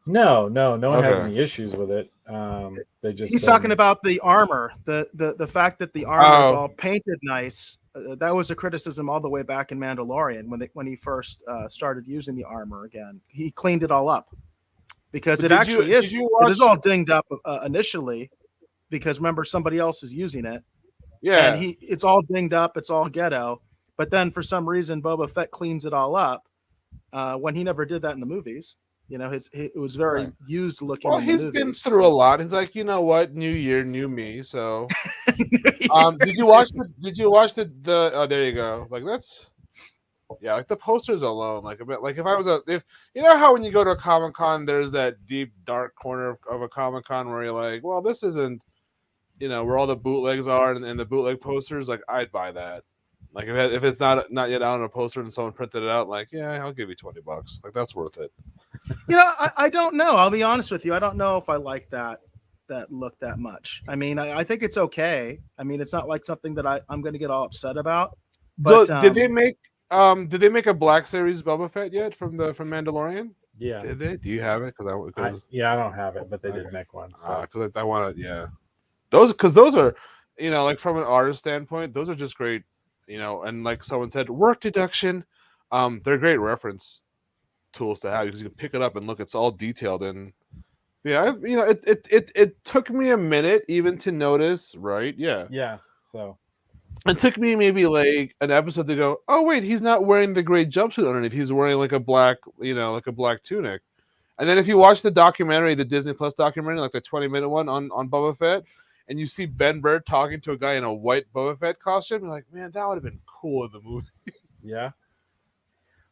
No one has any issues with it. He's talking about the armor, the fact that the armor is all painted nice. That was a criticism all the way back in Mandalorian when he first started using the armor again. He cleaned it all up, because it actually is. It is all dinged up initially, because remember, somebody else is using it. Yeah, and it's all dinged up. It's all ghetto. But then for some reason, Boba Fett cleans it all up when he never did that in the movies. It was very used looking. Well, he's been through a lot. He's like, you know what? New year, new me. So, did you watch the? Oh, there you go. Like that's, like the posters alone. Like a bit. Like if how when you go to a ComicCon, there's that deep dark corner of a ComicCon where you're like, well, this isn't, where all the bootlegs are and the bootleg posters. Like I'd buy that. Like if it's not yet out on a poster and someone printed it out, like I'll give you $20. Like that's worth it. I don't know. I'll be honest with you. I don't know if I like that look that much. I mean, I think it's okay. I mean, it's not like something that I'm going to get all upset about. But did they make a Black Series Boba Fett yet from Mandalorian? Yeah. Did they? Do you have it? I don't have it, but they did make one. So because I want to, those are, like from an artist standpoint, those are just great. And like someone said, work deduction. They're great reference tools to have because you can pick it up and look. It's all detailed and it took me a minute even to notice, right? Yeah. So it took me maybe like an episode to go, oh wait, he's not wearing the gray jumpsuit underneath. He's wearing like a black, like a black tunic. And then if you watch the documentary, the Disney Plus documentary, like the 20-minute one on Boba Fett, and you see Ben Bird talking to a guy in a white Boba Fett costume, you're like, man, that would have been cool in the movie. Yeah.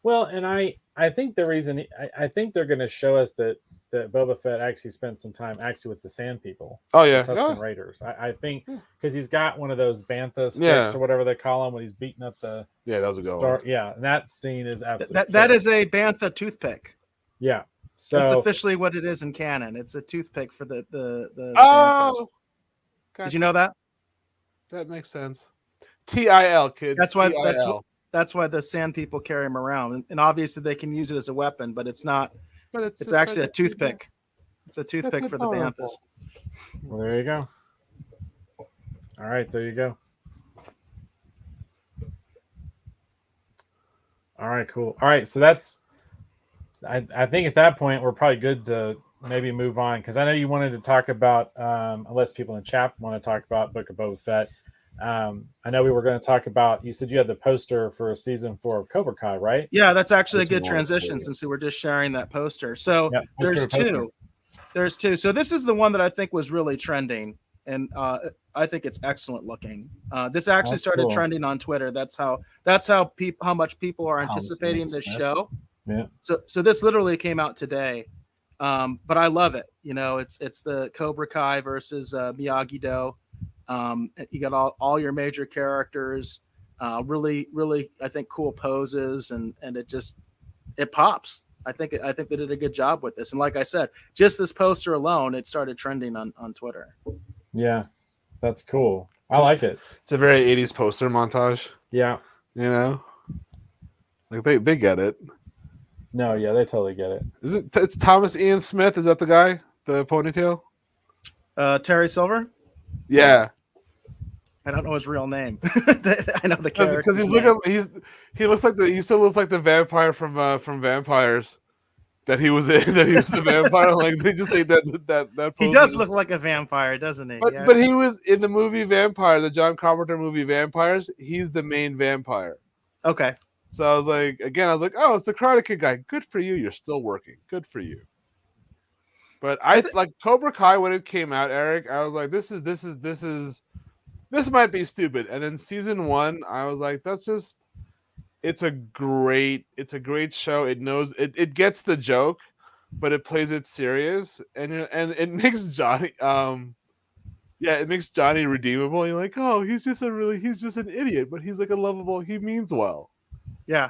Well, and I think the reason I think they're going to show us that Boba Fett actually spent some time actually with the Sand People, Oh the yeah, Tusken Raiders. I think Yeah. because he's got one of those bantha sticks Yeah. or whatever they call them when he's beating up the yeah, that was a good star. one. Yeah, and that scene is absolutely That killer. is a bantha toothpick. Yeah. That's So officially what it is in canon. It's a toothpick for the banthas. Oh, Did you know that? that makes sense. TIL, kids. That's why TIL. that's why the Sand People carry them around, and obviously they can use it as a weapon, but it's not. But It's actually a toothpick. It's a toothpick for the banthas. well, there you go. All right, there you go. All right, cool. All right, so that's. I think at that point we're probably good to maybe move on because I know you wanted to talk about, unless people in chat want to talk about Book of Boba Fett. I know we were going to talk about. You said you had the poster for season 4 of Cobra Kai, right? Yeah, that's actually a This is good all transition cool. since we were just sharing that poster. So Yep, there's poster. two. There's two. So this is the one that I think was really trending, and I think it's excellent looking. This actually That's started cool. trending on Twitter. That's how much people are anticipating this show. Yeah. So this literally came out today, but I love it. You know, it's the Cobra Kai versus Miyagi-Do. You got all your major characters, really I think cool poses, and it pops. I think they did a good job with this, and like I said, just this poster alone, it started trending on Twitter. Yeah, that's cool. I like it. It's a very 80s poster montage. Yeah. You know, like they get it. No, yeah, they totally get it. Is it? It's Thomas Ian Smith. Is that the guy? The ponytail? Terry Silver. Yeah. I don't know his real name. I know the character Because he looks like he still looks like the vampire from Vampires that he was in. That he was the vampire. Like they just say that. He does look like a vampire, doesn't he? But he was in the movie Vampire, the John Carpenter movie Vampires. He's the main vampire. Okay. So I was like, oh, it's the Karate Kid guy. Good for you. You're still working. Good for you. But like Cobra Kai when it came out, Eric. I was like, this might be stupid. And then season 1, I was like, it's a great show. It knows it gets the joke, but it plays it serious, and it makes Johnny it makes Johnny redeemable. You're like, oh, he's just an idiot, but he's like a lovable. He means well. Yeah.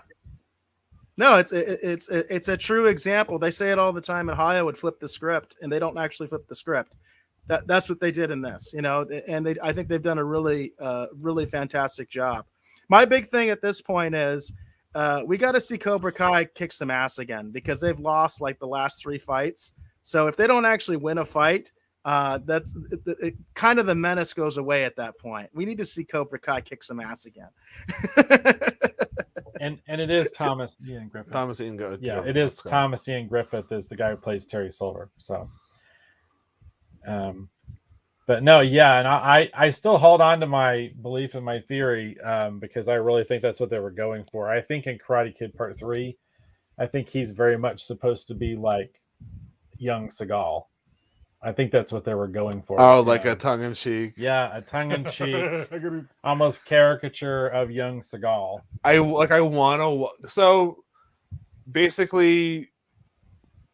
No, it's a true example. They say it all the time in Hollywood, flip the script, and they don't actually flip the script. That's what they did in this, you know, and I think they've done a really fantastic job. My big thing at this point is we got to see Cobra Kai kick some ass again because they've lost like the last 3 fights. So if they don't actually win a fight, that's kind of the menace goes away at that point. We need to see Cobra Kai kick some ass again. And it is Thomas Ian Griffith. Yeah, it is Thomas Ian Griffith is the guy who plays Terry Silver. So, but no, yeah, and I still hold on to my belief in my theory because I really think that's what they were going for. I think in Karate Kid Part 3, I think he's very much supposed to be like young Seagal. I think that's what they were going for. Oh, like a tongue-in-cheek. Yeah, a tongue-in-cheek, almost caricature of young Seagal. I want to. So basically,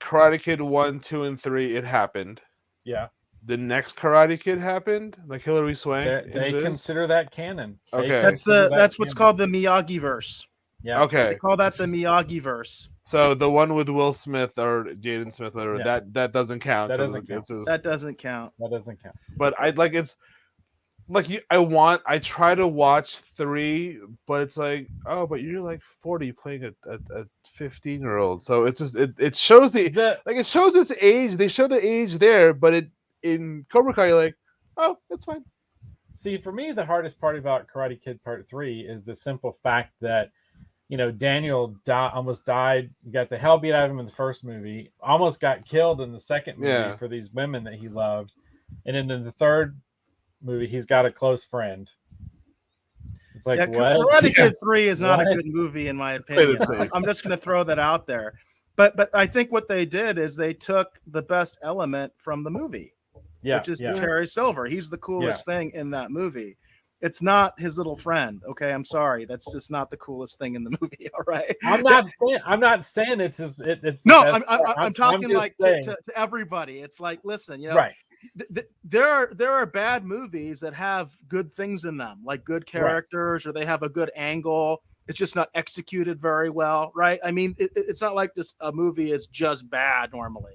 Karate Kid 1, 2, and 3, it happened. Yeah. The next Karate Kid happened, like Hilary Swank. They consider that canon. Okay, that's what's called the Miyagi verse. Yeah. Okay. They call that the Miyagi verse. So the one with Will Smith or Jaden Smith, or that doesn't count. That doesn't count. That doesn't count. That doesn't count. But I try to watch 3, but it's like, oh, but you're like 40 playing a 15-year-old. So it's just it shows it shows its age. They show the age there, but in Cobra Kai, you're like, oh, that's fine. See, for me, the hardest part about Karate Kid Part 3 is the simple fact that, you know, Daniel almost died. He got the hell beat out of him in the first movie. Almost got killed in the second movie for these women that he loved. And then in the third movie, he's got a close friend. It's like, what? Karate Kid 3 is not a good movie, in my opinion. I'm just going to throw that out there. But I think what they did is they took the best element from the movie, which is Terry Silver. He's the coolest thing in that movie. It's not his little friend. Okay, I'm sorry. That's just not the coolest thing in the movie. All right. I'm not saying it's his. It's No, the best part. I'm talking just like saying. to everybody. It's like, listen, you know, Right. There are bad movies that have good things in them, like good characters, or they have a good angle. It's just not executed very well, right? I mean, it's not like this a movie is just bad normally.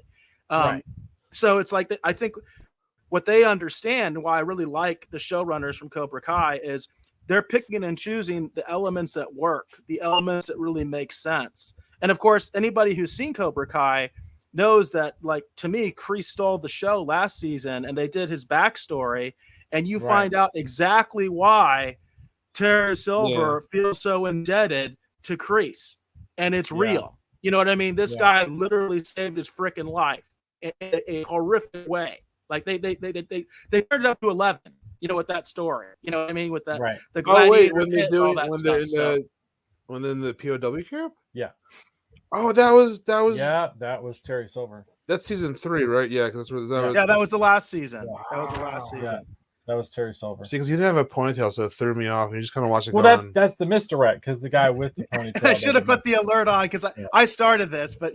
Right. So it's like I think what they understand, and why I really like the showrunners from Cobra Kai, is they're picking and choosing the elements that work, the elements that really make sense. And of course, anybody who's seen Cobra Kai knows that, like, to me, Kreese stole the show last season, and they did his backstory, and you find out exactly why Terry Silver feels so indebted to Kreese, and it's real. You know what I mean? This guy literally saved his freaking life in a horrific way. Like they turned it up to 11. You know, with that story. You know what I mean? With that the gladiator when they're pit, doing all that when stuff. they're in the when they're in the POW camp. Yeah. Oh, that was that was Terry Silver. That's season 3, right? Yeah, because that was the last season. That was the last season. Yeah. That was Terry Silver. See, because you didn't have a ponytail, so it threw me off. You just kind of watched it. Well, that's the misdirect, because the guy with the ponytail. I should have put the alert on because I started this, but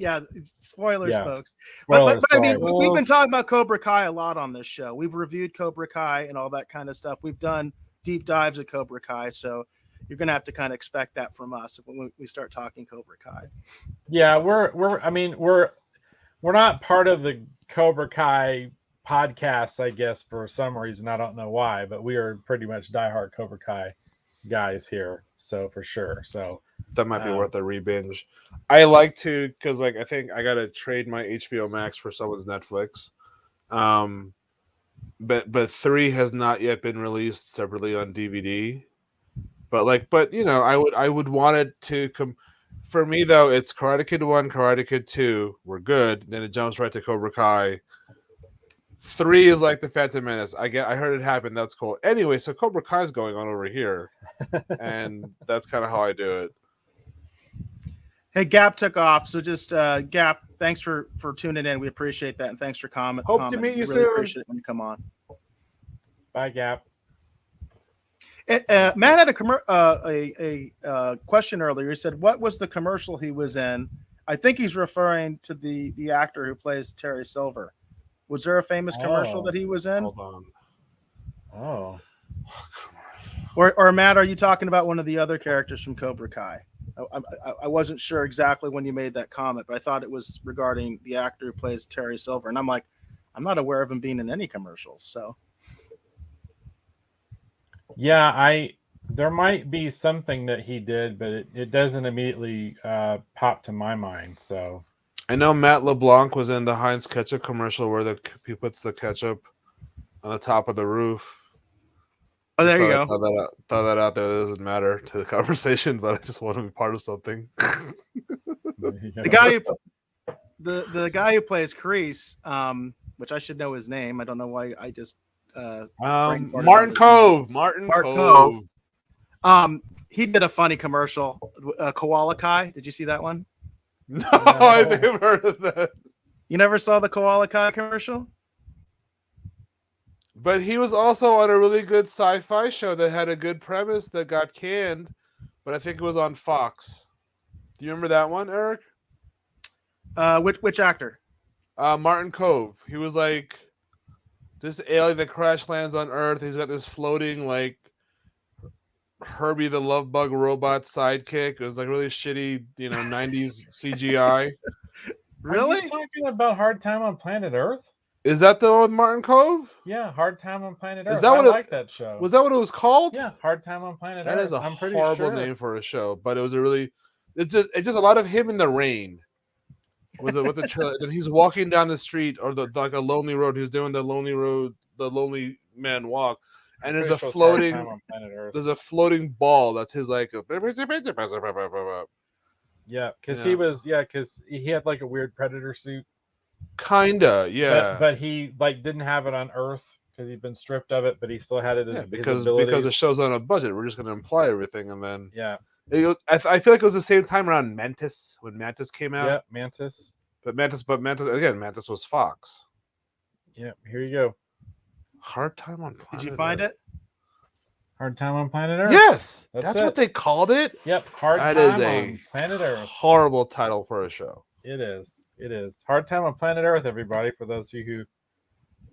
spoilers, folks. Spoilers, but I mean, we've been talking about Cobra Kai a lot on this show. We've reviewed Cobra Kai and all that kind of stuff. We've done deep dives of Cobra Kai, so you're gonna have to kind of expect that from us when we start talking Cobra Kai. Yeah, we're not part of the Cobra Kai podcasts, I guess, for some reason. I don't know why, but we are pretty much diehard Cobra Kai guys here, so for sure. So that might be worth a re-binge. I like to, because like I think I gotta trade my HBO Max for someone's Netflix. But 3 has not yet been released separately on DVD. But you know, I would want it to come. For me though, it's Karate Kid 1, Karate Kid 2. We're good. Then it jumps right to Cobra Kai. 3 is like the Phantom Menace. I heard it happen. That's cool. Anyway, so Cobra Kai's going on over here, and that's kind of how I do it. Hey, Gap took off, so just Gap, thanks for tuning in. We appreciate that, and thanks for comment. Hope to meet you really soon. Appreciate it when you come on. Bye, Gap. Matt had a question earlier. He said, "What was the commercial he was in?" I think he's referring to the actor who plays Terry Silver. Was there a famous commercial that he was in? Hold on. Oh. Or Matt, are you talking about one of the other characters from Cobra Kai? I wasn't sure exactly when you made that comment, but I thought it was regarding the actor who plays Terry Silver. And I'm like, I'm not aware of him being in any commercials. So. Yeah, there might be something that he did, but it doesn't immediately pop to my mind. So I know Matt LeBlanc was in the Heinz ketchup commercial where he puts the ketchup on the top of the roof. Oh, there you go. Throw that out there. That doesn't matter to the conversation, but I just want to be part of something. The guy who plays Kreese, which I should know his name. I don't know why I just Martin Cove. Martin Cove. He did a funny commercial, Koala Kai. Did you see that one? No, I've never heard of that. You never saw the Koala Kai commercial? But he was also on a really good sci-fi show that had a good premise that got canned, but I think it was on Fox. Do you remember that one, Eric? Which actor? Martin Cove. He was like this alien that crash lands on Earth. He's got this floating like Herbie the Love Bug robot sidekick. It was like really shitty, 90s CGI. Really? Are you talking about Hard Time on Planet Earth? Is that the one with Martin Cove? Yeah, Hard Time on Planet Earth. Is that what I like that show. Was that what it was called? Yeah, Hard Time on Planet That Earth. is a I'm pretty horrible sure. name for a show, but it was it's just a lot of him in the rain. Was it with the trailer? That he's walking down the street or like a lonely road. He's doing the lonely man walk, and there's a floating ball that's his like. Yeah, because he had like a weird predator suit. Kinda, yeah. But he like didn't have it on Earth because he'd been stripped of it, but he still had it as because the show's on a budget. We're just going to imply everything, and then I feel like it was the same time around Mantis when Mantis came out. Yeah, Mantis. But Mantis again. Mantis was Fox. Yeah, here you go. Hard Time on Planet Did you find Earth. it? Hard Time on Planet Earth. Yes, That's that's it. what they called it. Yep, Hard That Time is a on Planet Earth. horrible title for a show. It is. It is. Hard Time on Planet Earth, everybody, for those of you who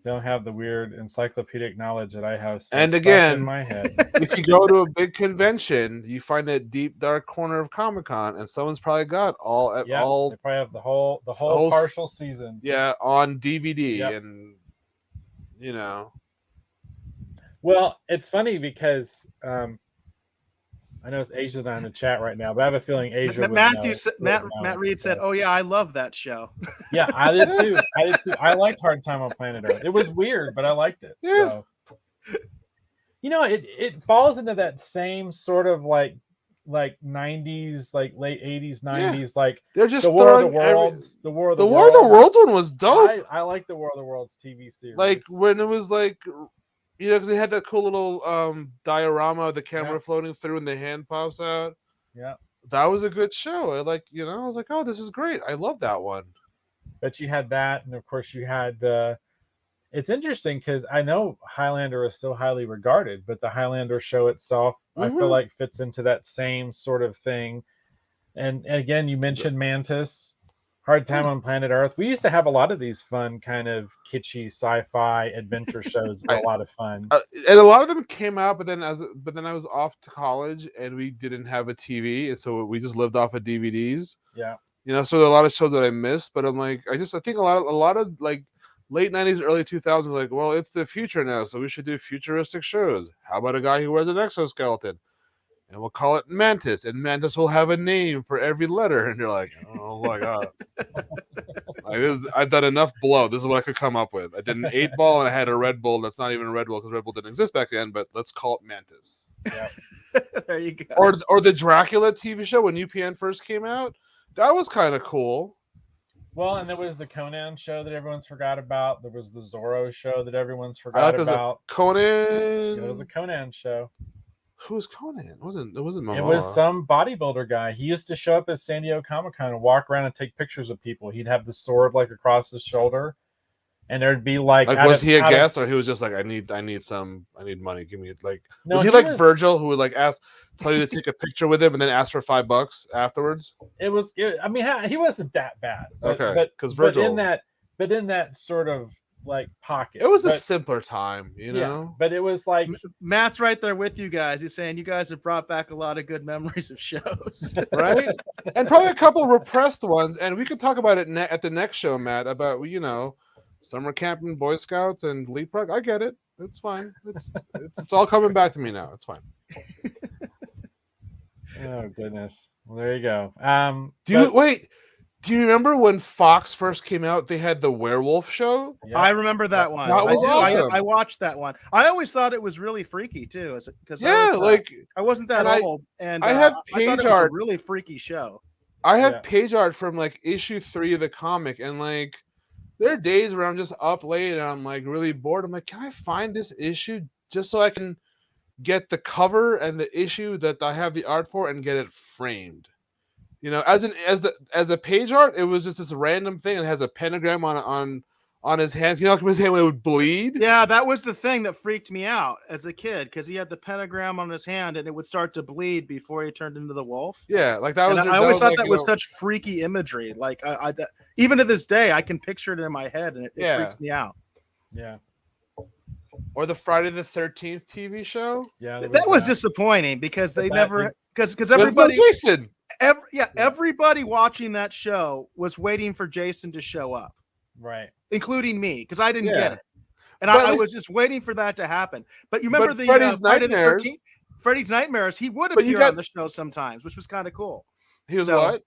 don't have the weird encyclopedic knowledge that I have still And stuck again, in my head. If you go to a big convention, you find that deep dark corner of ComicCon, and someone's probably got all They probably have the whole partial season. Yeah, on DVD, Yep. and you know. Well, it's funny because I know it's Asia's not in the chat right now, but I have a feeling Asia. Matt Reed said, "Oh yeah, I love that show." Yeah, I did too. I liked Hard Time on Planet Earth. It was weird, but I liked it. Yeah. So, it falls into that same sort of like 90s, like late 80s, 90s, like they're just the War of the Worlds. The War of the Worlds one was dope. I like the War of the Worlds TV series. Like when it was like, because they had that cool little diorama of the camera floating through and the hand pops out. Yeah, that was a good show. I was like, oh, this is great. I love that one. But you had that, and of course you had. It's interesting because I know Highlander is still highly regarded, but the Highlander show itself, I feel like, fits into that same sort of thing. And again, you mentioned Mantis, Hard Time on Planet Earth. We used to have a lot of these fun, kind of kitschy sci-fi adventure shows. Were a lot of fun, and a lot of them came out. But then I was off to college, and we didn't have a TV, and so we just lived off of DVDs. Yeah, so there are a lot of shows that I missed. But I'm like, I think a lot of like late 90s, early 2000s, like, well, it's the future now, so we should do futuristic shows. How about a guy who wears an exoskeleton? And we'll call it Mantis, and Mantis will have a name for every letter. And you're like, oh my God. I've done enough blow. This is what I could come up with. I did an 8-ball, and I had a Red Bull that's not even a Red Bull because Red Bull didn't exist back then, but let's call it Mantis. Yeah. There you go. Or the Dracula TV show when UPN first came out. That was kind of cool. Well, and there was the Conan show that everyone's forgot about. There was the Zorro show that everyone's forgot about. Conan. It was a Conan show. Who was Conan? It wasn't Momoa. It was some bodybuilder guy. He used to show up at San Diego Comic-Con and walk around and take pictures of people. He'd have the sword like across his shoulder, and there'd be like was he a guest, or he was just like, I need money. Give me like. No, was he like Virgil, who would like tell you to take a picture with him and then ask for $5 afterwards? It was. I mean, he wasn't that bad. Okay, because Virgil. But in that sort of like pocket. It was a simpler time, you know. Yeah, but it was like Matt's right there with you guys. He's saying you guys have brought back a lot of good memories of shows, right? And probably a couple repressed ones. And we could talk about it at the next show, Matt. About summer camp and Boy Scouts and Leapfrog. I get it. It's fine. It's all coming back to me now. It's fine. Oh goodness. Well, there you go. Do you remember when Fox first came out? They had the werewolf show. Yeah. I remember that one. That was awesome. I watched that one. I always thought it was really freaky too, because I wasn't that old, and I thought it was a really freaky show. I have page art from like issue 3 of the comic, and like there are days where I'm just up late and I'm like really bored. I'm like, can I find this issue just so I can get the cover and the issue that I have the art for and get it framed? As a page art, it was just this random thing. It has a pentagram on his hand. His hand would bleed. Yeah, that was the thing that freaked me out as a kid, because he had the pentagram on his hand and it would start to bleed before he turned into the wolf. Yeah, like that was. I always thought that was such freaky imagery. Like I even to this day, I can picture it in my head, and it freaks me out. Yeah. Or the Friday the 13th TV show. Yeah, that was disappointing because they never because everybody. Jason. Everybody watching that show was waiting for Jason to show up, right? Including me, because I didn't get it, and I was just waiting for that to happen. But you remember the Friday the 13th, Freddy's Nightmares? He would appear on the show sometimes, which was kind of cool. He was what?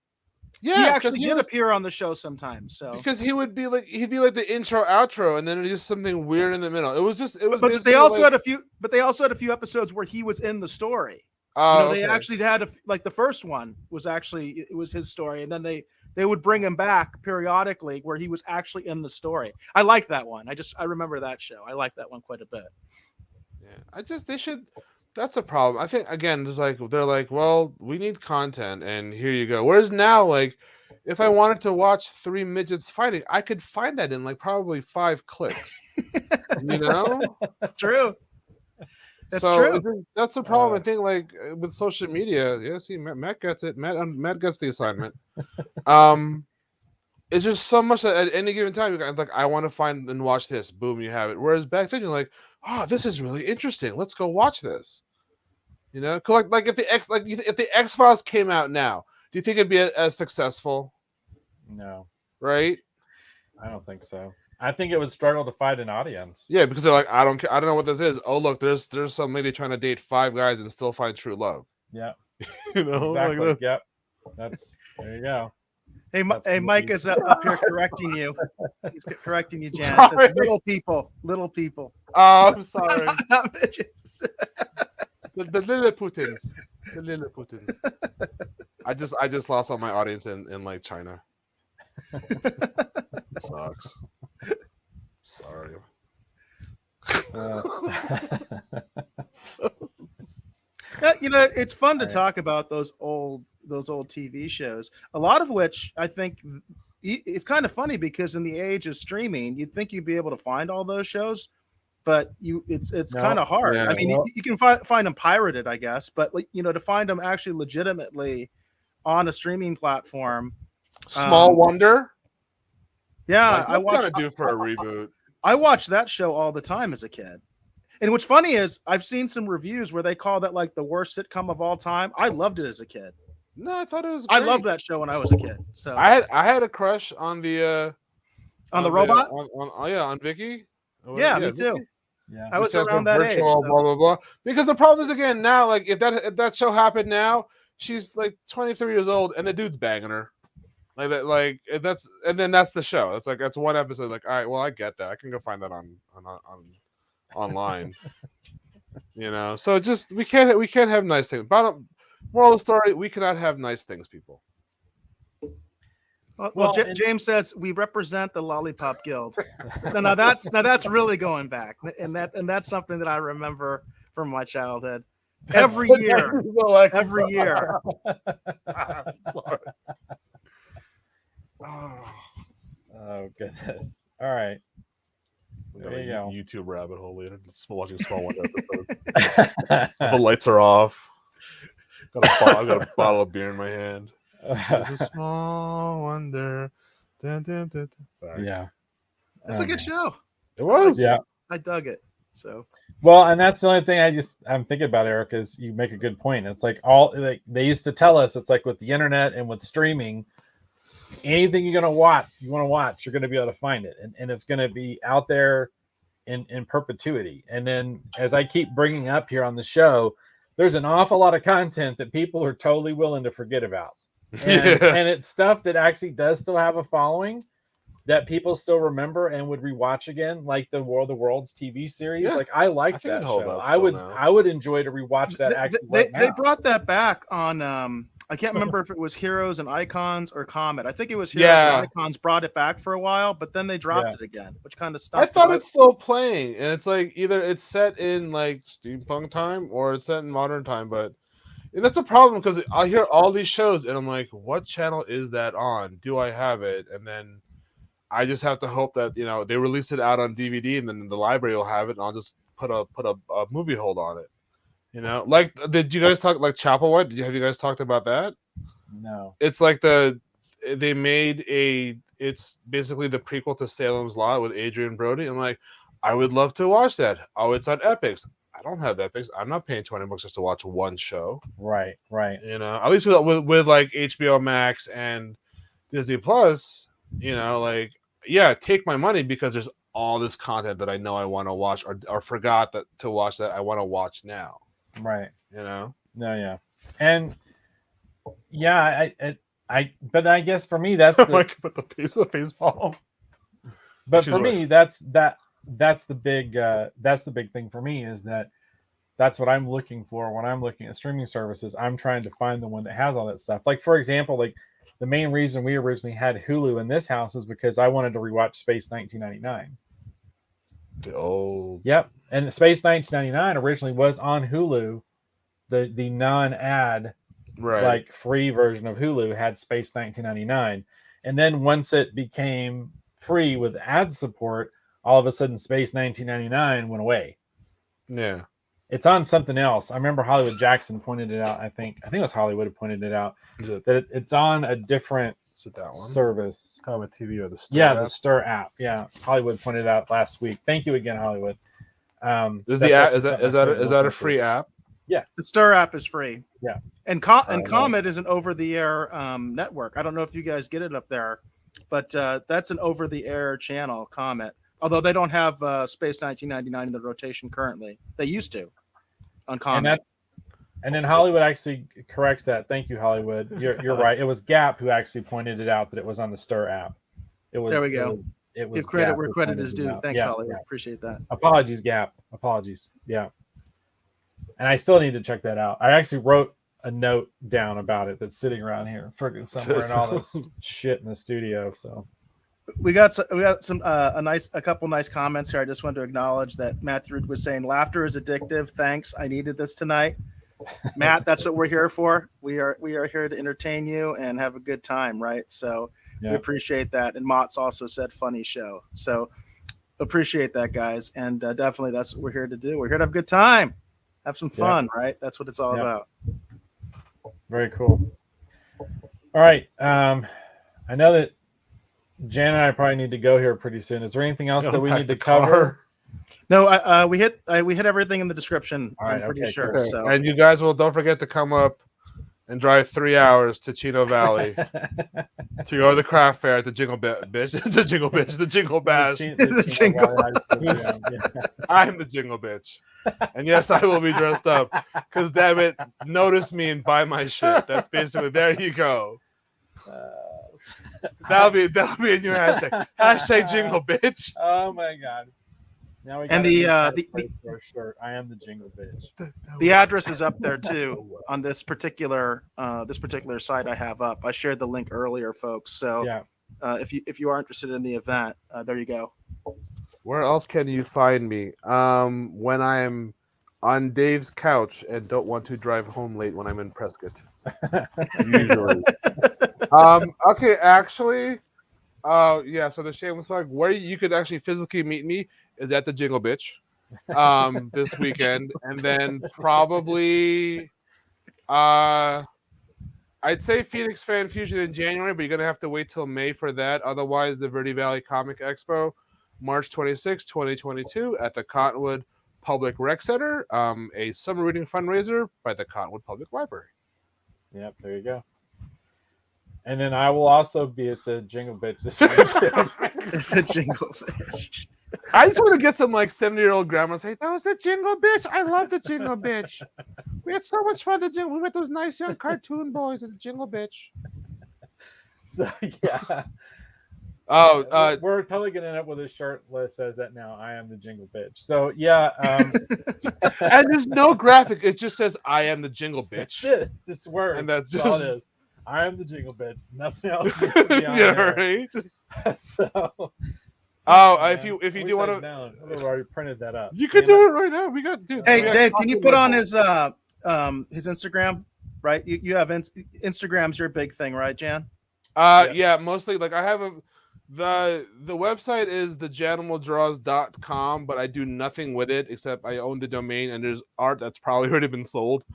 Yeah, he actually did appear on the show sometimes. So because he'd be like the intro outro, and then it was just something weird in the middle. It was. But they also had a few. But they also had a few episodes where he was in the story. They actually had the first one was actually it was his story, and then they would bring him back periodically where he was actually in the story. I like that one. I remember that show. I like that one quite a bit. Yeah, they should. That's a problem. I think again, it's like they're like, well, we need content, and here you go. Whereas now, like, if I wanted to watch 3 midgets fighting, I could find that in like probably 5 clicks. True. That's so true. that's the problem. I think like with social media. Yeah, see, Matt gets it. Matt gets the assignment. It's just so much that at any given time you got like I want to find and watch this. Boom, you have it. Whereas back then you're like, oh, this is really interesting. Let's go watch this. You know, 'cause like if the X Files came out now, do you think it'd be as successful? No, Right? I don't think so. I think it would struggle to find an audience. Yeah, because they're like, I don't care. I don't know what this is. Oh, look, there's some lady trying to date 5 guys and still find true love. Yeah, You know, exactly. like Yep. That's there you go. Hey, That's hey, gonna Mike be- is up here correcting you. He's correcting you, Jan. It Sorry. says little people, little people. Oh, I'm sorry. Not midgets. the Lilliputans. The Lilliputans. I just lost all my audience in like China. Sucks. Sorry. You know, it's fun to talk about those old TV shows. A lot of which I think it's kind of funny because in the age of streaming, you'd think you'd be able to find all those shows, but it's kind of hard. Yeah. I mean, you can find them pirated, I guess, but like, you know, to find them actually legitimately on a streaming platform. Small Wonder. Yeah, Like, what gonna do for a reboot? I watched that show all the time as a kid. And what's funny is I've seen some reviews where they call that like the worst sitcom of all time. I loved it as a kid. No, I thought it was great. I loved that show when I was a kid. So I had a crush on the robot. On Vicky. Yeah, me too. Vicky? Yeah, I was Because around of that age. virtual, So. blah blah blah. Because the problem is again now, like if that show happened now, she's like 23 years old and the dude's banging her. Like that, like that's the show. It's like that's one episode. Like, all right, well, I get that. I can go find that on online. You know, so just we can't have nice things. Moral of the story: we cannot have nice things, people. Well, James says we represent the Lollipop Guild. now that's really going back, and that's something that I remember from my childhood. Every year. Oh goodness! All right, there you go. YouTube rabbit hole later. Just watching Small Wonder episodes. The lights are off. I've got a bottle of beer in my hand. It's a small wonder. Dun, dun, dun, dun. Sorry. Yeah, it's a good show. It was. Yeah, I dug it. So well, and that's the only thing I'm thinking about, Eric, is you make a good point. It's like they used to tell us it's like with the internet and with streaming, anything you want to watch, you're going to be able to find it, and it's going to be out there in perpetuity. And then as I keep bringing up here on the show, there's an awful lot of content that people are totally willing to forget about. And it's stuff that actually does still have a following that people still remember and would rewatch again, like the War of the Worlds TV series. Yeah, like I like that show. I would enjoy to rewatch that. They brought that back on. I can't remember if it was Heroes and Icons or Comet. I think it was Heroes and Icons brought it back for a while, but then they dropped it again, which kind of stopped. I thought it's still playing, and it's like either it's set in like steampunk time or it's set in modern time, but that's a problem because I hear all these shows and I'm like, what channel is that on? Do I have it? And then I just have to hope that they release it out on DVD and then the library will have it, and I'll just put a movie hold on it. Like did you guys talk like Chapelwood? Have you guys talked about that? No. It's like they made it's basically the prequel to Salem's Lot with Adrian Brody. I'm like, I would love to watch that. Oh, it's on Epix. I don't have Epix. I'm not paying $20 just to watch one show. Right. At least with like HBO Max and Disney Plus, like, yeah, take my money because there's all this content that I know I want to watch or forgot to watch that I want to watch now. Right. No, yeah. And yeah, but I guess for me that's like put the face palm. But for me, that's the big thing for me is that's what I'm looking for when I'm looking at streaming services. I'm trying to find the one that has all that stuff. Like for example, like the main reason we originally had Hulu in this house is because I wanted to rewatch Space 1999. Oh, yep. And Space 1999 originally was on Hulu. The non-ad, like free version of Hulu had Space 1999, and then once it became free with ad support, all of a sudden Space 1999 went away. Yeah. It's on something else. I remember Hollywood Jackson pointed it out. I think it was Hollywood who pointed it out that it's on a different service. Comet TV or the Stir Yeah, app? the Stir app. Yeah, Hollywood pointed it out last week. Thank you again, Hollywood. Is that a free app? Yeah, the Stir app is free. Yeah, and Comet is an over-the-air network. I don't know if you guys get it up there, but that's an over-the-air channel, Comet. Although they don't have Space 1999 in the rotation currently, they used to on Comet. And then Hollywood actually corrects that. Thank you, Hollywood. You're right. It was Gap who actually pointed it out that it was on the Stir app. It was. There we go. It was Give credit Gap where who credit pointed is it due. out. Thanks, Yeah, Hollywood. yeah. Appreciate that. Apologies, Gap. Apologies. Yeah. And I still need to check that out. I actually wrote a note down about it that's sitting around here, freaking somewhere in all this shit in the studio. So we got a couple nice comments here. I just want to acknowledge that Matthew was saying laughter is addictive. Thanks, I needed this tonight. Matt, that's what we're here for. We are here to entertain you and have a good time, right? So we appreciate that. And Mott's also said funny show. So appreciate that, guys. And definitely that's what we're here to do. We're here to have a good time, have some fun, right? That's what it's all about. Very cool. All right. I know that Jan and I probably need to go here pretty soon. Is there anything else that we need to cover? No, we hit everything in the description. All right, I'm pretty sure. Okay. So, and you guys will don't forget to come up and drive 3 hours to Chino Valley to go to the craft fair at the Jingle Bash, the Jingle Bash. The Jingle. I'm the Jingle Bitch, and yes, I will be dressed up. Because damn it, notice me and buy my shit. That's basically there. You go. That'll be a new hashtag. Hashtag Jingle Bitch. Oh my god. Now we and the shirt. I am the Jingle Bitch. The address is up there too on this particular site I have up. I shared the link earlier, folks. So if you are interested in the event, there you go. Where else can you find me? When I'm on Dave's couch and don't want to drive home late when I'm in Prescott. Usually. Okay, actually, yeah. So the shameless plug, where you could actually physically meet me is at the Jingle Bitch, this weekend, and then probably, I'd say Phoenix Fan Fusion in January, but you're gonna have to wait till May for that. Otherwise, the Verde Valley Comic Expo, March 26, 2022, at the Cottonwood Public Rec Center, a summer reading fundraiser by the Cottonwood Public Library. Yep, there you go. And then I will also be at the Jingle Bitch this weekend. It's a Jingle Bitch. I just want to get some like 70-year-old grandma say, "That was the Jingle Bitch. I love the Jingle Bitch. We had so much fun. We met those nice young cartoon boys at the Jingle Bitch." So yeah. Oh, we're totally gonna end up with a shirt that says that now. I am the Jingle Bitch. So yeah. And there's no graphic. It just says, "I am the Jingle Bitch." It's just words. And that's all it is. I am the Jingle Bitch. Nothing else needs to be on there. Right. So. If you do want to, I've already printed that up. You can do it right now. We got. Dude, hey, Dave, can you put on his Instagram? Right, you have Instagram's your big thing, right, Jan? Yeah, mostly like I have the website is thejanimaldraws.com, but I do nothing with it except I own the domain and there's art that's probably already been sold.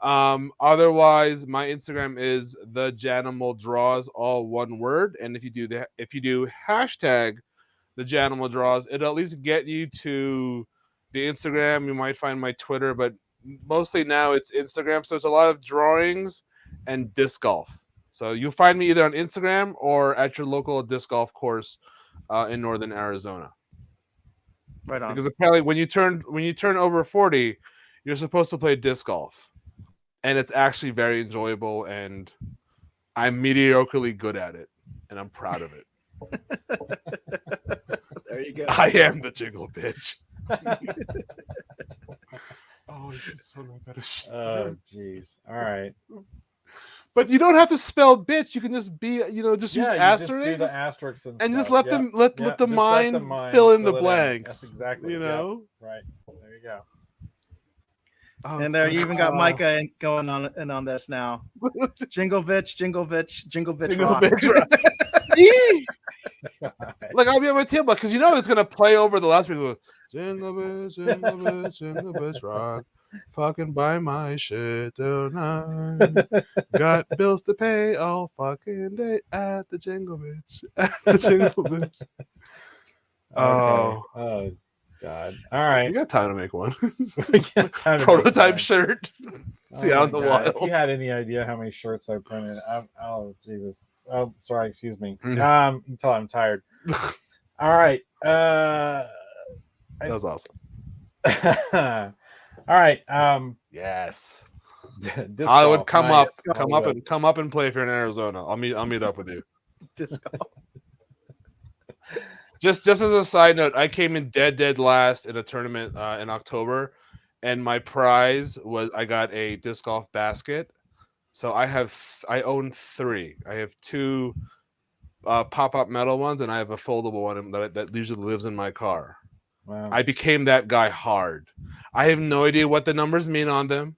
Otherwise, my Instagram is thejanimaldraws, all one word. And if you do hashtag thejanimaldraws, it'll at least get you to the Instagram. You might find my Twitter, but mostly now it's Instagram. So it's a lot of drawings and disc golf. So you'll find me either on Instagram or at your local disc golf course in northern Arizona. Right on. Because apparently when you turn over 40, you're supposed to play disc golf. And it's actually very enjoyable, and I'm mediocrely good at it, and I'm proud of it. There you go. I am the Jingle Bitch. Oh, jeez. All right. But you don't have to spell bitch. You can just be, use asterisks. Just do the asterisks and just let the mind fill in the blanks. That's exactly Right. There you go. Oh, and there you even got Micah going on this now. Jingle Bitch, Jingle Bitch, Jingle Bitch rock. Like I'll be on my tailbot because it's gonna play over the last people. Jingle Bitch, Jingle Bitch, Jingle Bitch rock. Fucking buy my shit tonight. Got bills to pay all fucking day at the Jingle Bitch. At the Jingle Bitch. Okay. Oh, Oh God. All right. you got time to make one. We got time to make Prototype one. shirt. See Oh out my in the God. If wild. you had any idea how many shirts I printed, oh Jesus. Oh, sorry. Excuse me. You Yeah. can tell I'm tired. All right. That was awesome. All right. Yes. Disc Hollywood, golf, come nice. up, come up and play if you're in Arizona. I'll meet up with you. Disc golf. Just as a side note, I came in dead last in a tournament in October, and my prize was I got a disc golf basket. So I own 3. I have 2 pop-up metal ones, and I have a foldable one that usually lives in my car. Wow. I became that guy hard. I have no idea what the numbers mean on them.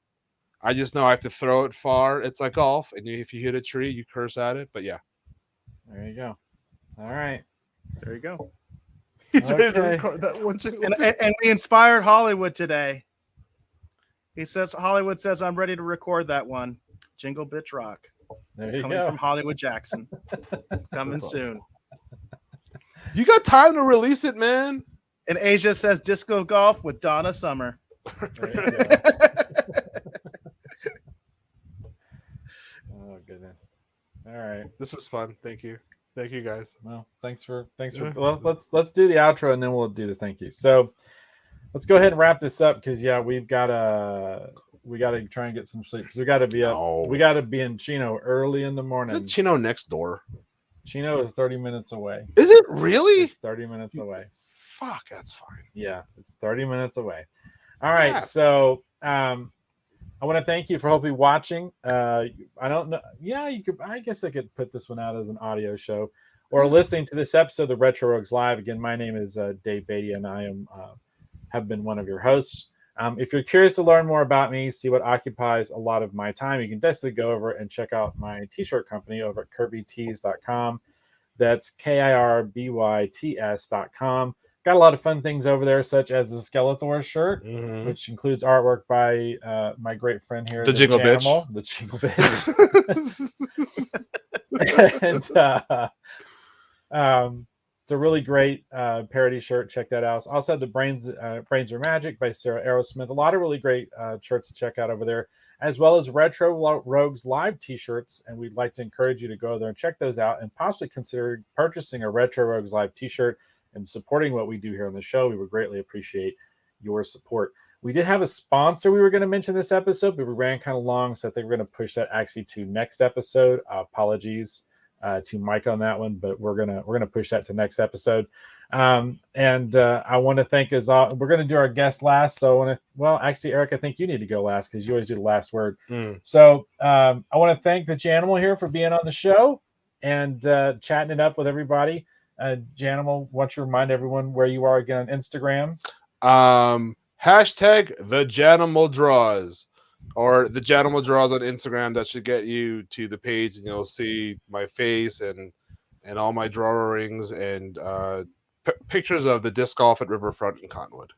I just know I have to throw it far. It's like golf, and if you hit a tree, you curse at it. But yeah, There you go. All right. There you go. he's ready to Okay. record that one jingle. And we inspired Hollywood today. Hollywood says, I'm ready to record that one. Jingle Bitch Rock. There you Coming go. from Hollywood Jackson. Coming soon. You got time to release it, man. And Asia says disco golf with Donna Summer. There you go. Oh goodness. All right. This was fun. Thank you guys. Well, thanks for Yeah. well, let's do the outro and then we'll do the thank you. So let's go ahead and wrap this up because we gotta try and get some sleep because we gotta be up. No. We gotta be in Chino early in the morning. Is it Chino next door? Chino is 30 minutes away. Is it really? It's 30 minutes away. Fuck, that's fine. Yeah, it's 30 minutes away. All right, Yeah. so I want to thank you for hopefully watching. I don't know. Yeah, you could. I guess I could put this one out as an audio show, or listening to this episode of the Retro Rogues Live. Again, my name is Dave Beatty, and I have been one of your hosts. If you're curious to learn more about me, see what occupies a lot of my time, you can definitely go over and check out my t-shirt company over at kirbytees.com. That's KIRBYTS.com. Got a lot of fun things over there, such as the Skeletor shirt, which includes artwork by my great friend here, The Jingle Bitch. The Jingle Bitch. And it's a really great parody shirt. Check that out. Also have the Brains Are Magic by Sarah Aerosmith. A lot of really great shirts to check out over there, as well as Retro Rogues Live t-shirts. And we'd like to encourage you to go there and check those out and possibly consider purchasing a Retro Rogues Live t-shirt and supporting what we do here on the show. We would greatly appreciate your support. We did have a sponsor we were going to mention this episode, but we ran kind of long, so I think we're going to push that actually to next episode. Apologies to Mike on that one, but we're gonna push that to next episode. I want to thank we're going to do our guest last. So actually, Eric, I think you need to go last because you always do the last word. So I want to thank the Janimal here for being on the show and chatting it up with everybody. Janimal, why don't you remind everyone where you are again on Instagram? Hashtag the Janimal Draws, or the Janimal Draws on Instagram. That should get you to the page, and you'll see my face and all my drawings and pictures of the disc golf at Riverfront in Cottonwood.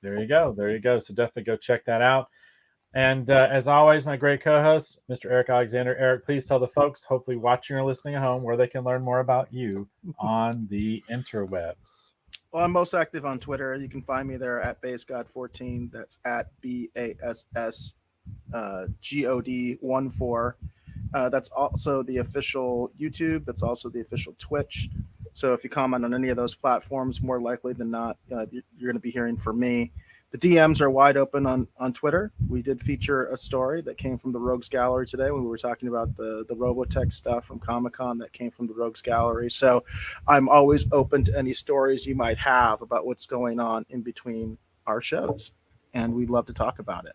There you go. So definitely go check that out. And as always, my great co-host, Mr. Eric Alexander. Eric, please tell the folks, hopefully watching or listening at home, where they can learn more about you on the interwebs. Well, I'm most active on Twitter. You can find me there at BassGod14. That's at BASSGOD14. That's also the official YouTube. That's also the official Twitch. So if you comment on any of those platforms, more likely than not, you're going to be hearing from me. The DMs are wide open on Twitter. We did feature a story that came from the Rogues Gallery today when we were talking about the Robotech stuff from ComicCon that came from the Rogues Gallery. So I'm always open to any stories you might have about what's going on in between our shows, and we'd love to talk about it.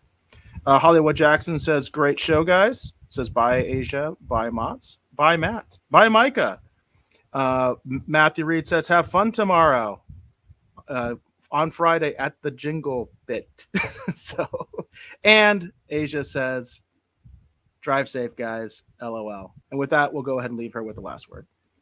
Hollywood Jackson says, great show, guys. Says, bye, Asia. Bye, Mott's. Bye, Matt. Bye, Micah. Matthew Reed says, have fun tomorrow. On Friday at the Jingle Bit. And Asia says, drive safe, guys. LOL. And with that, we'll go ahead and leave her with the last word.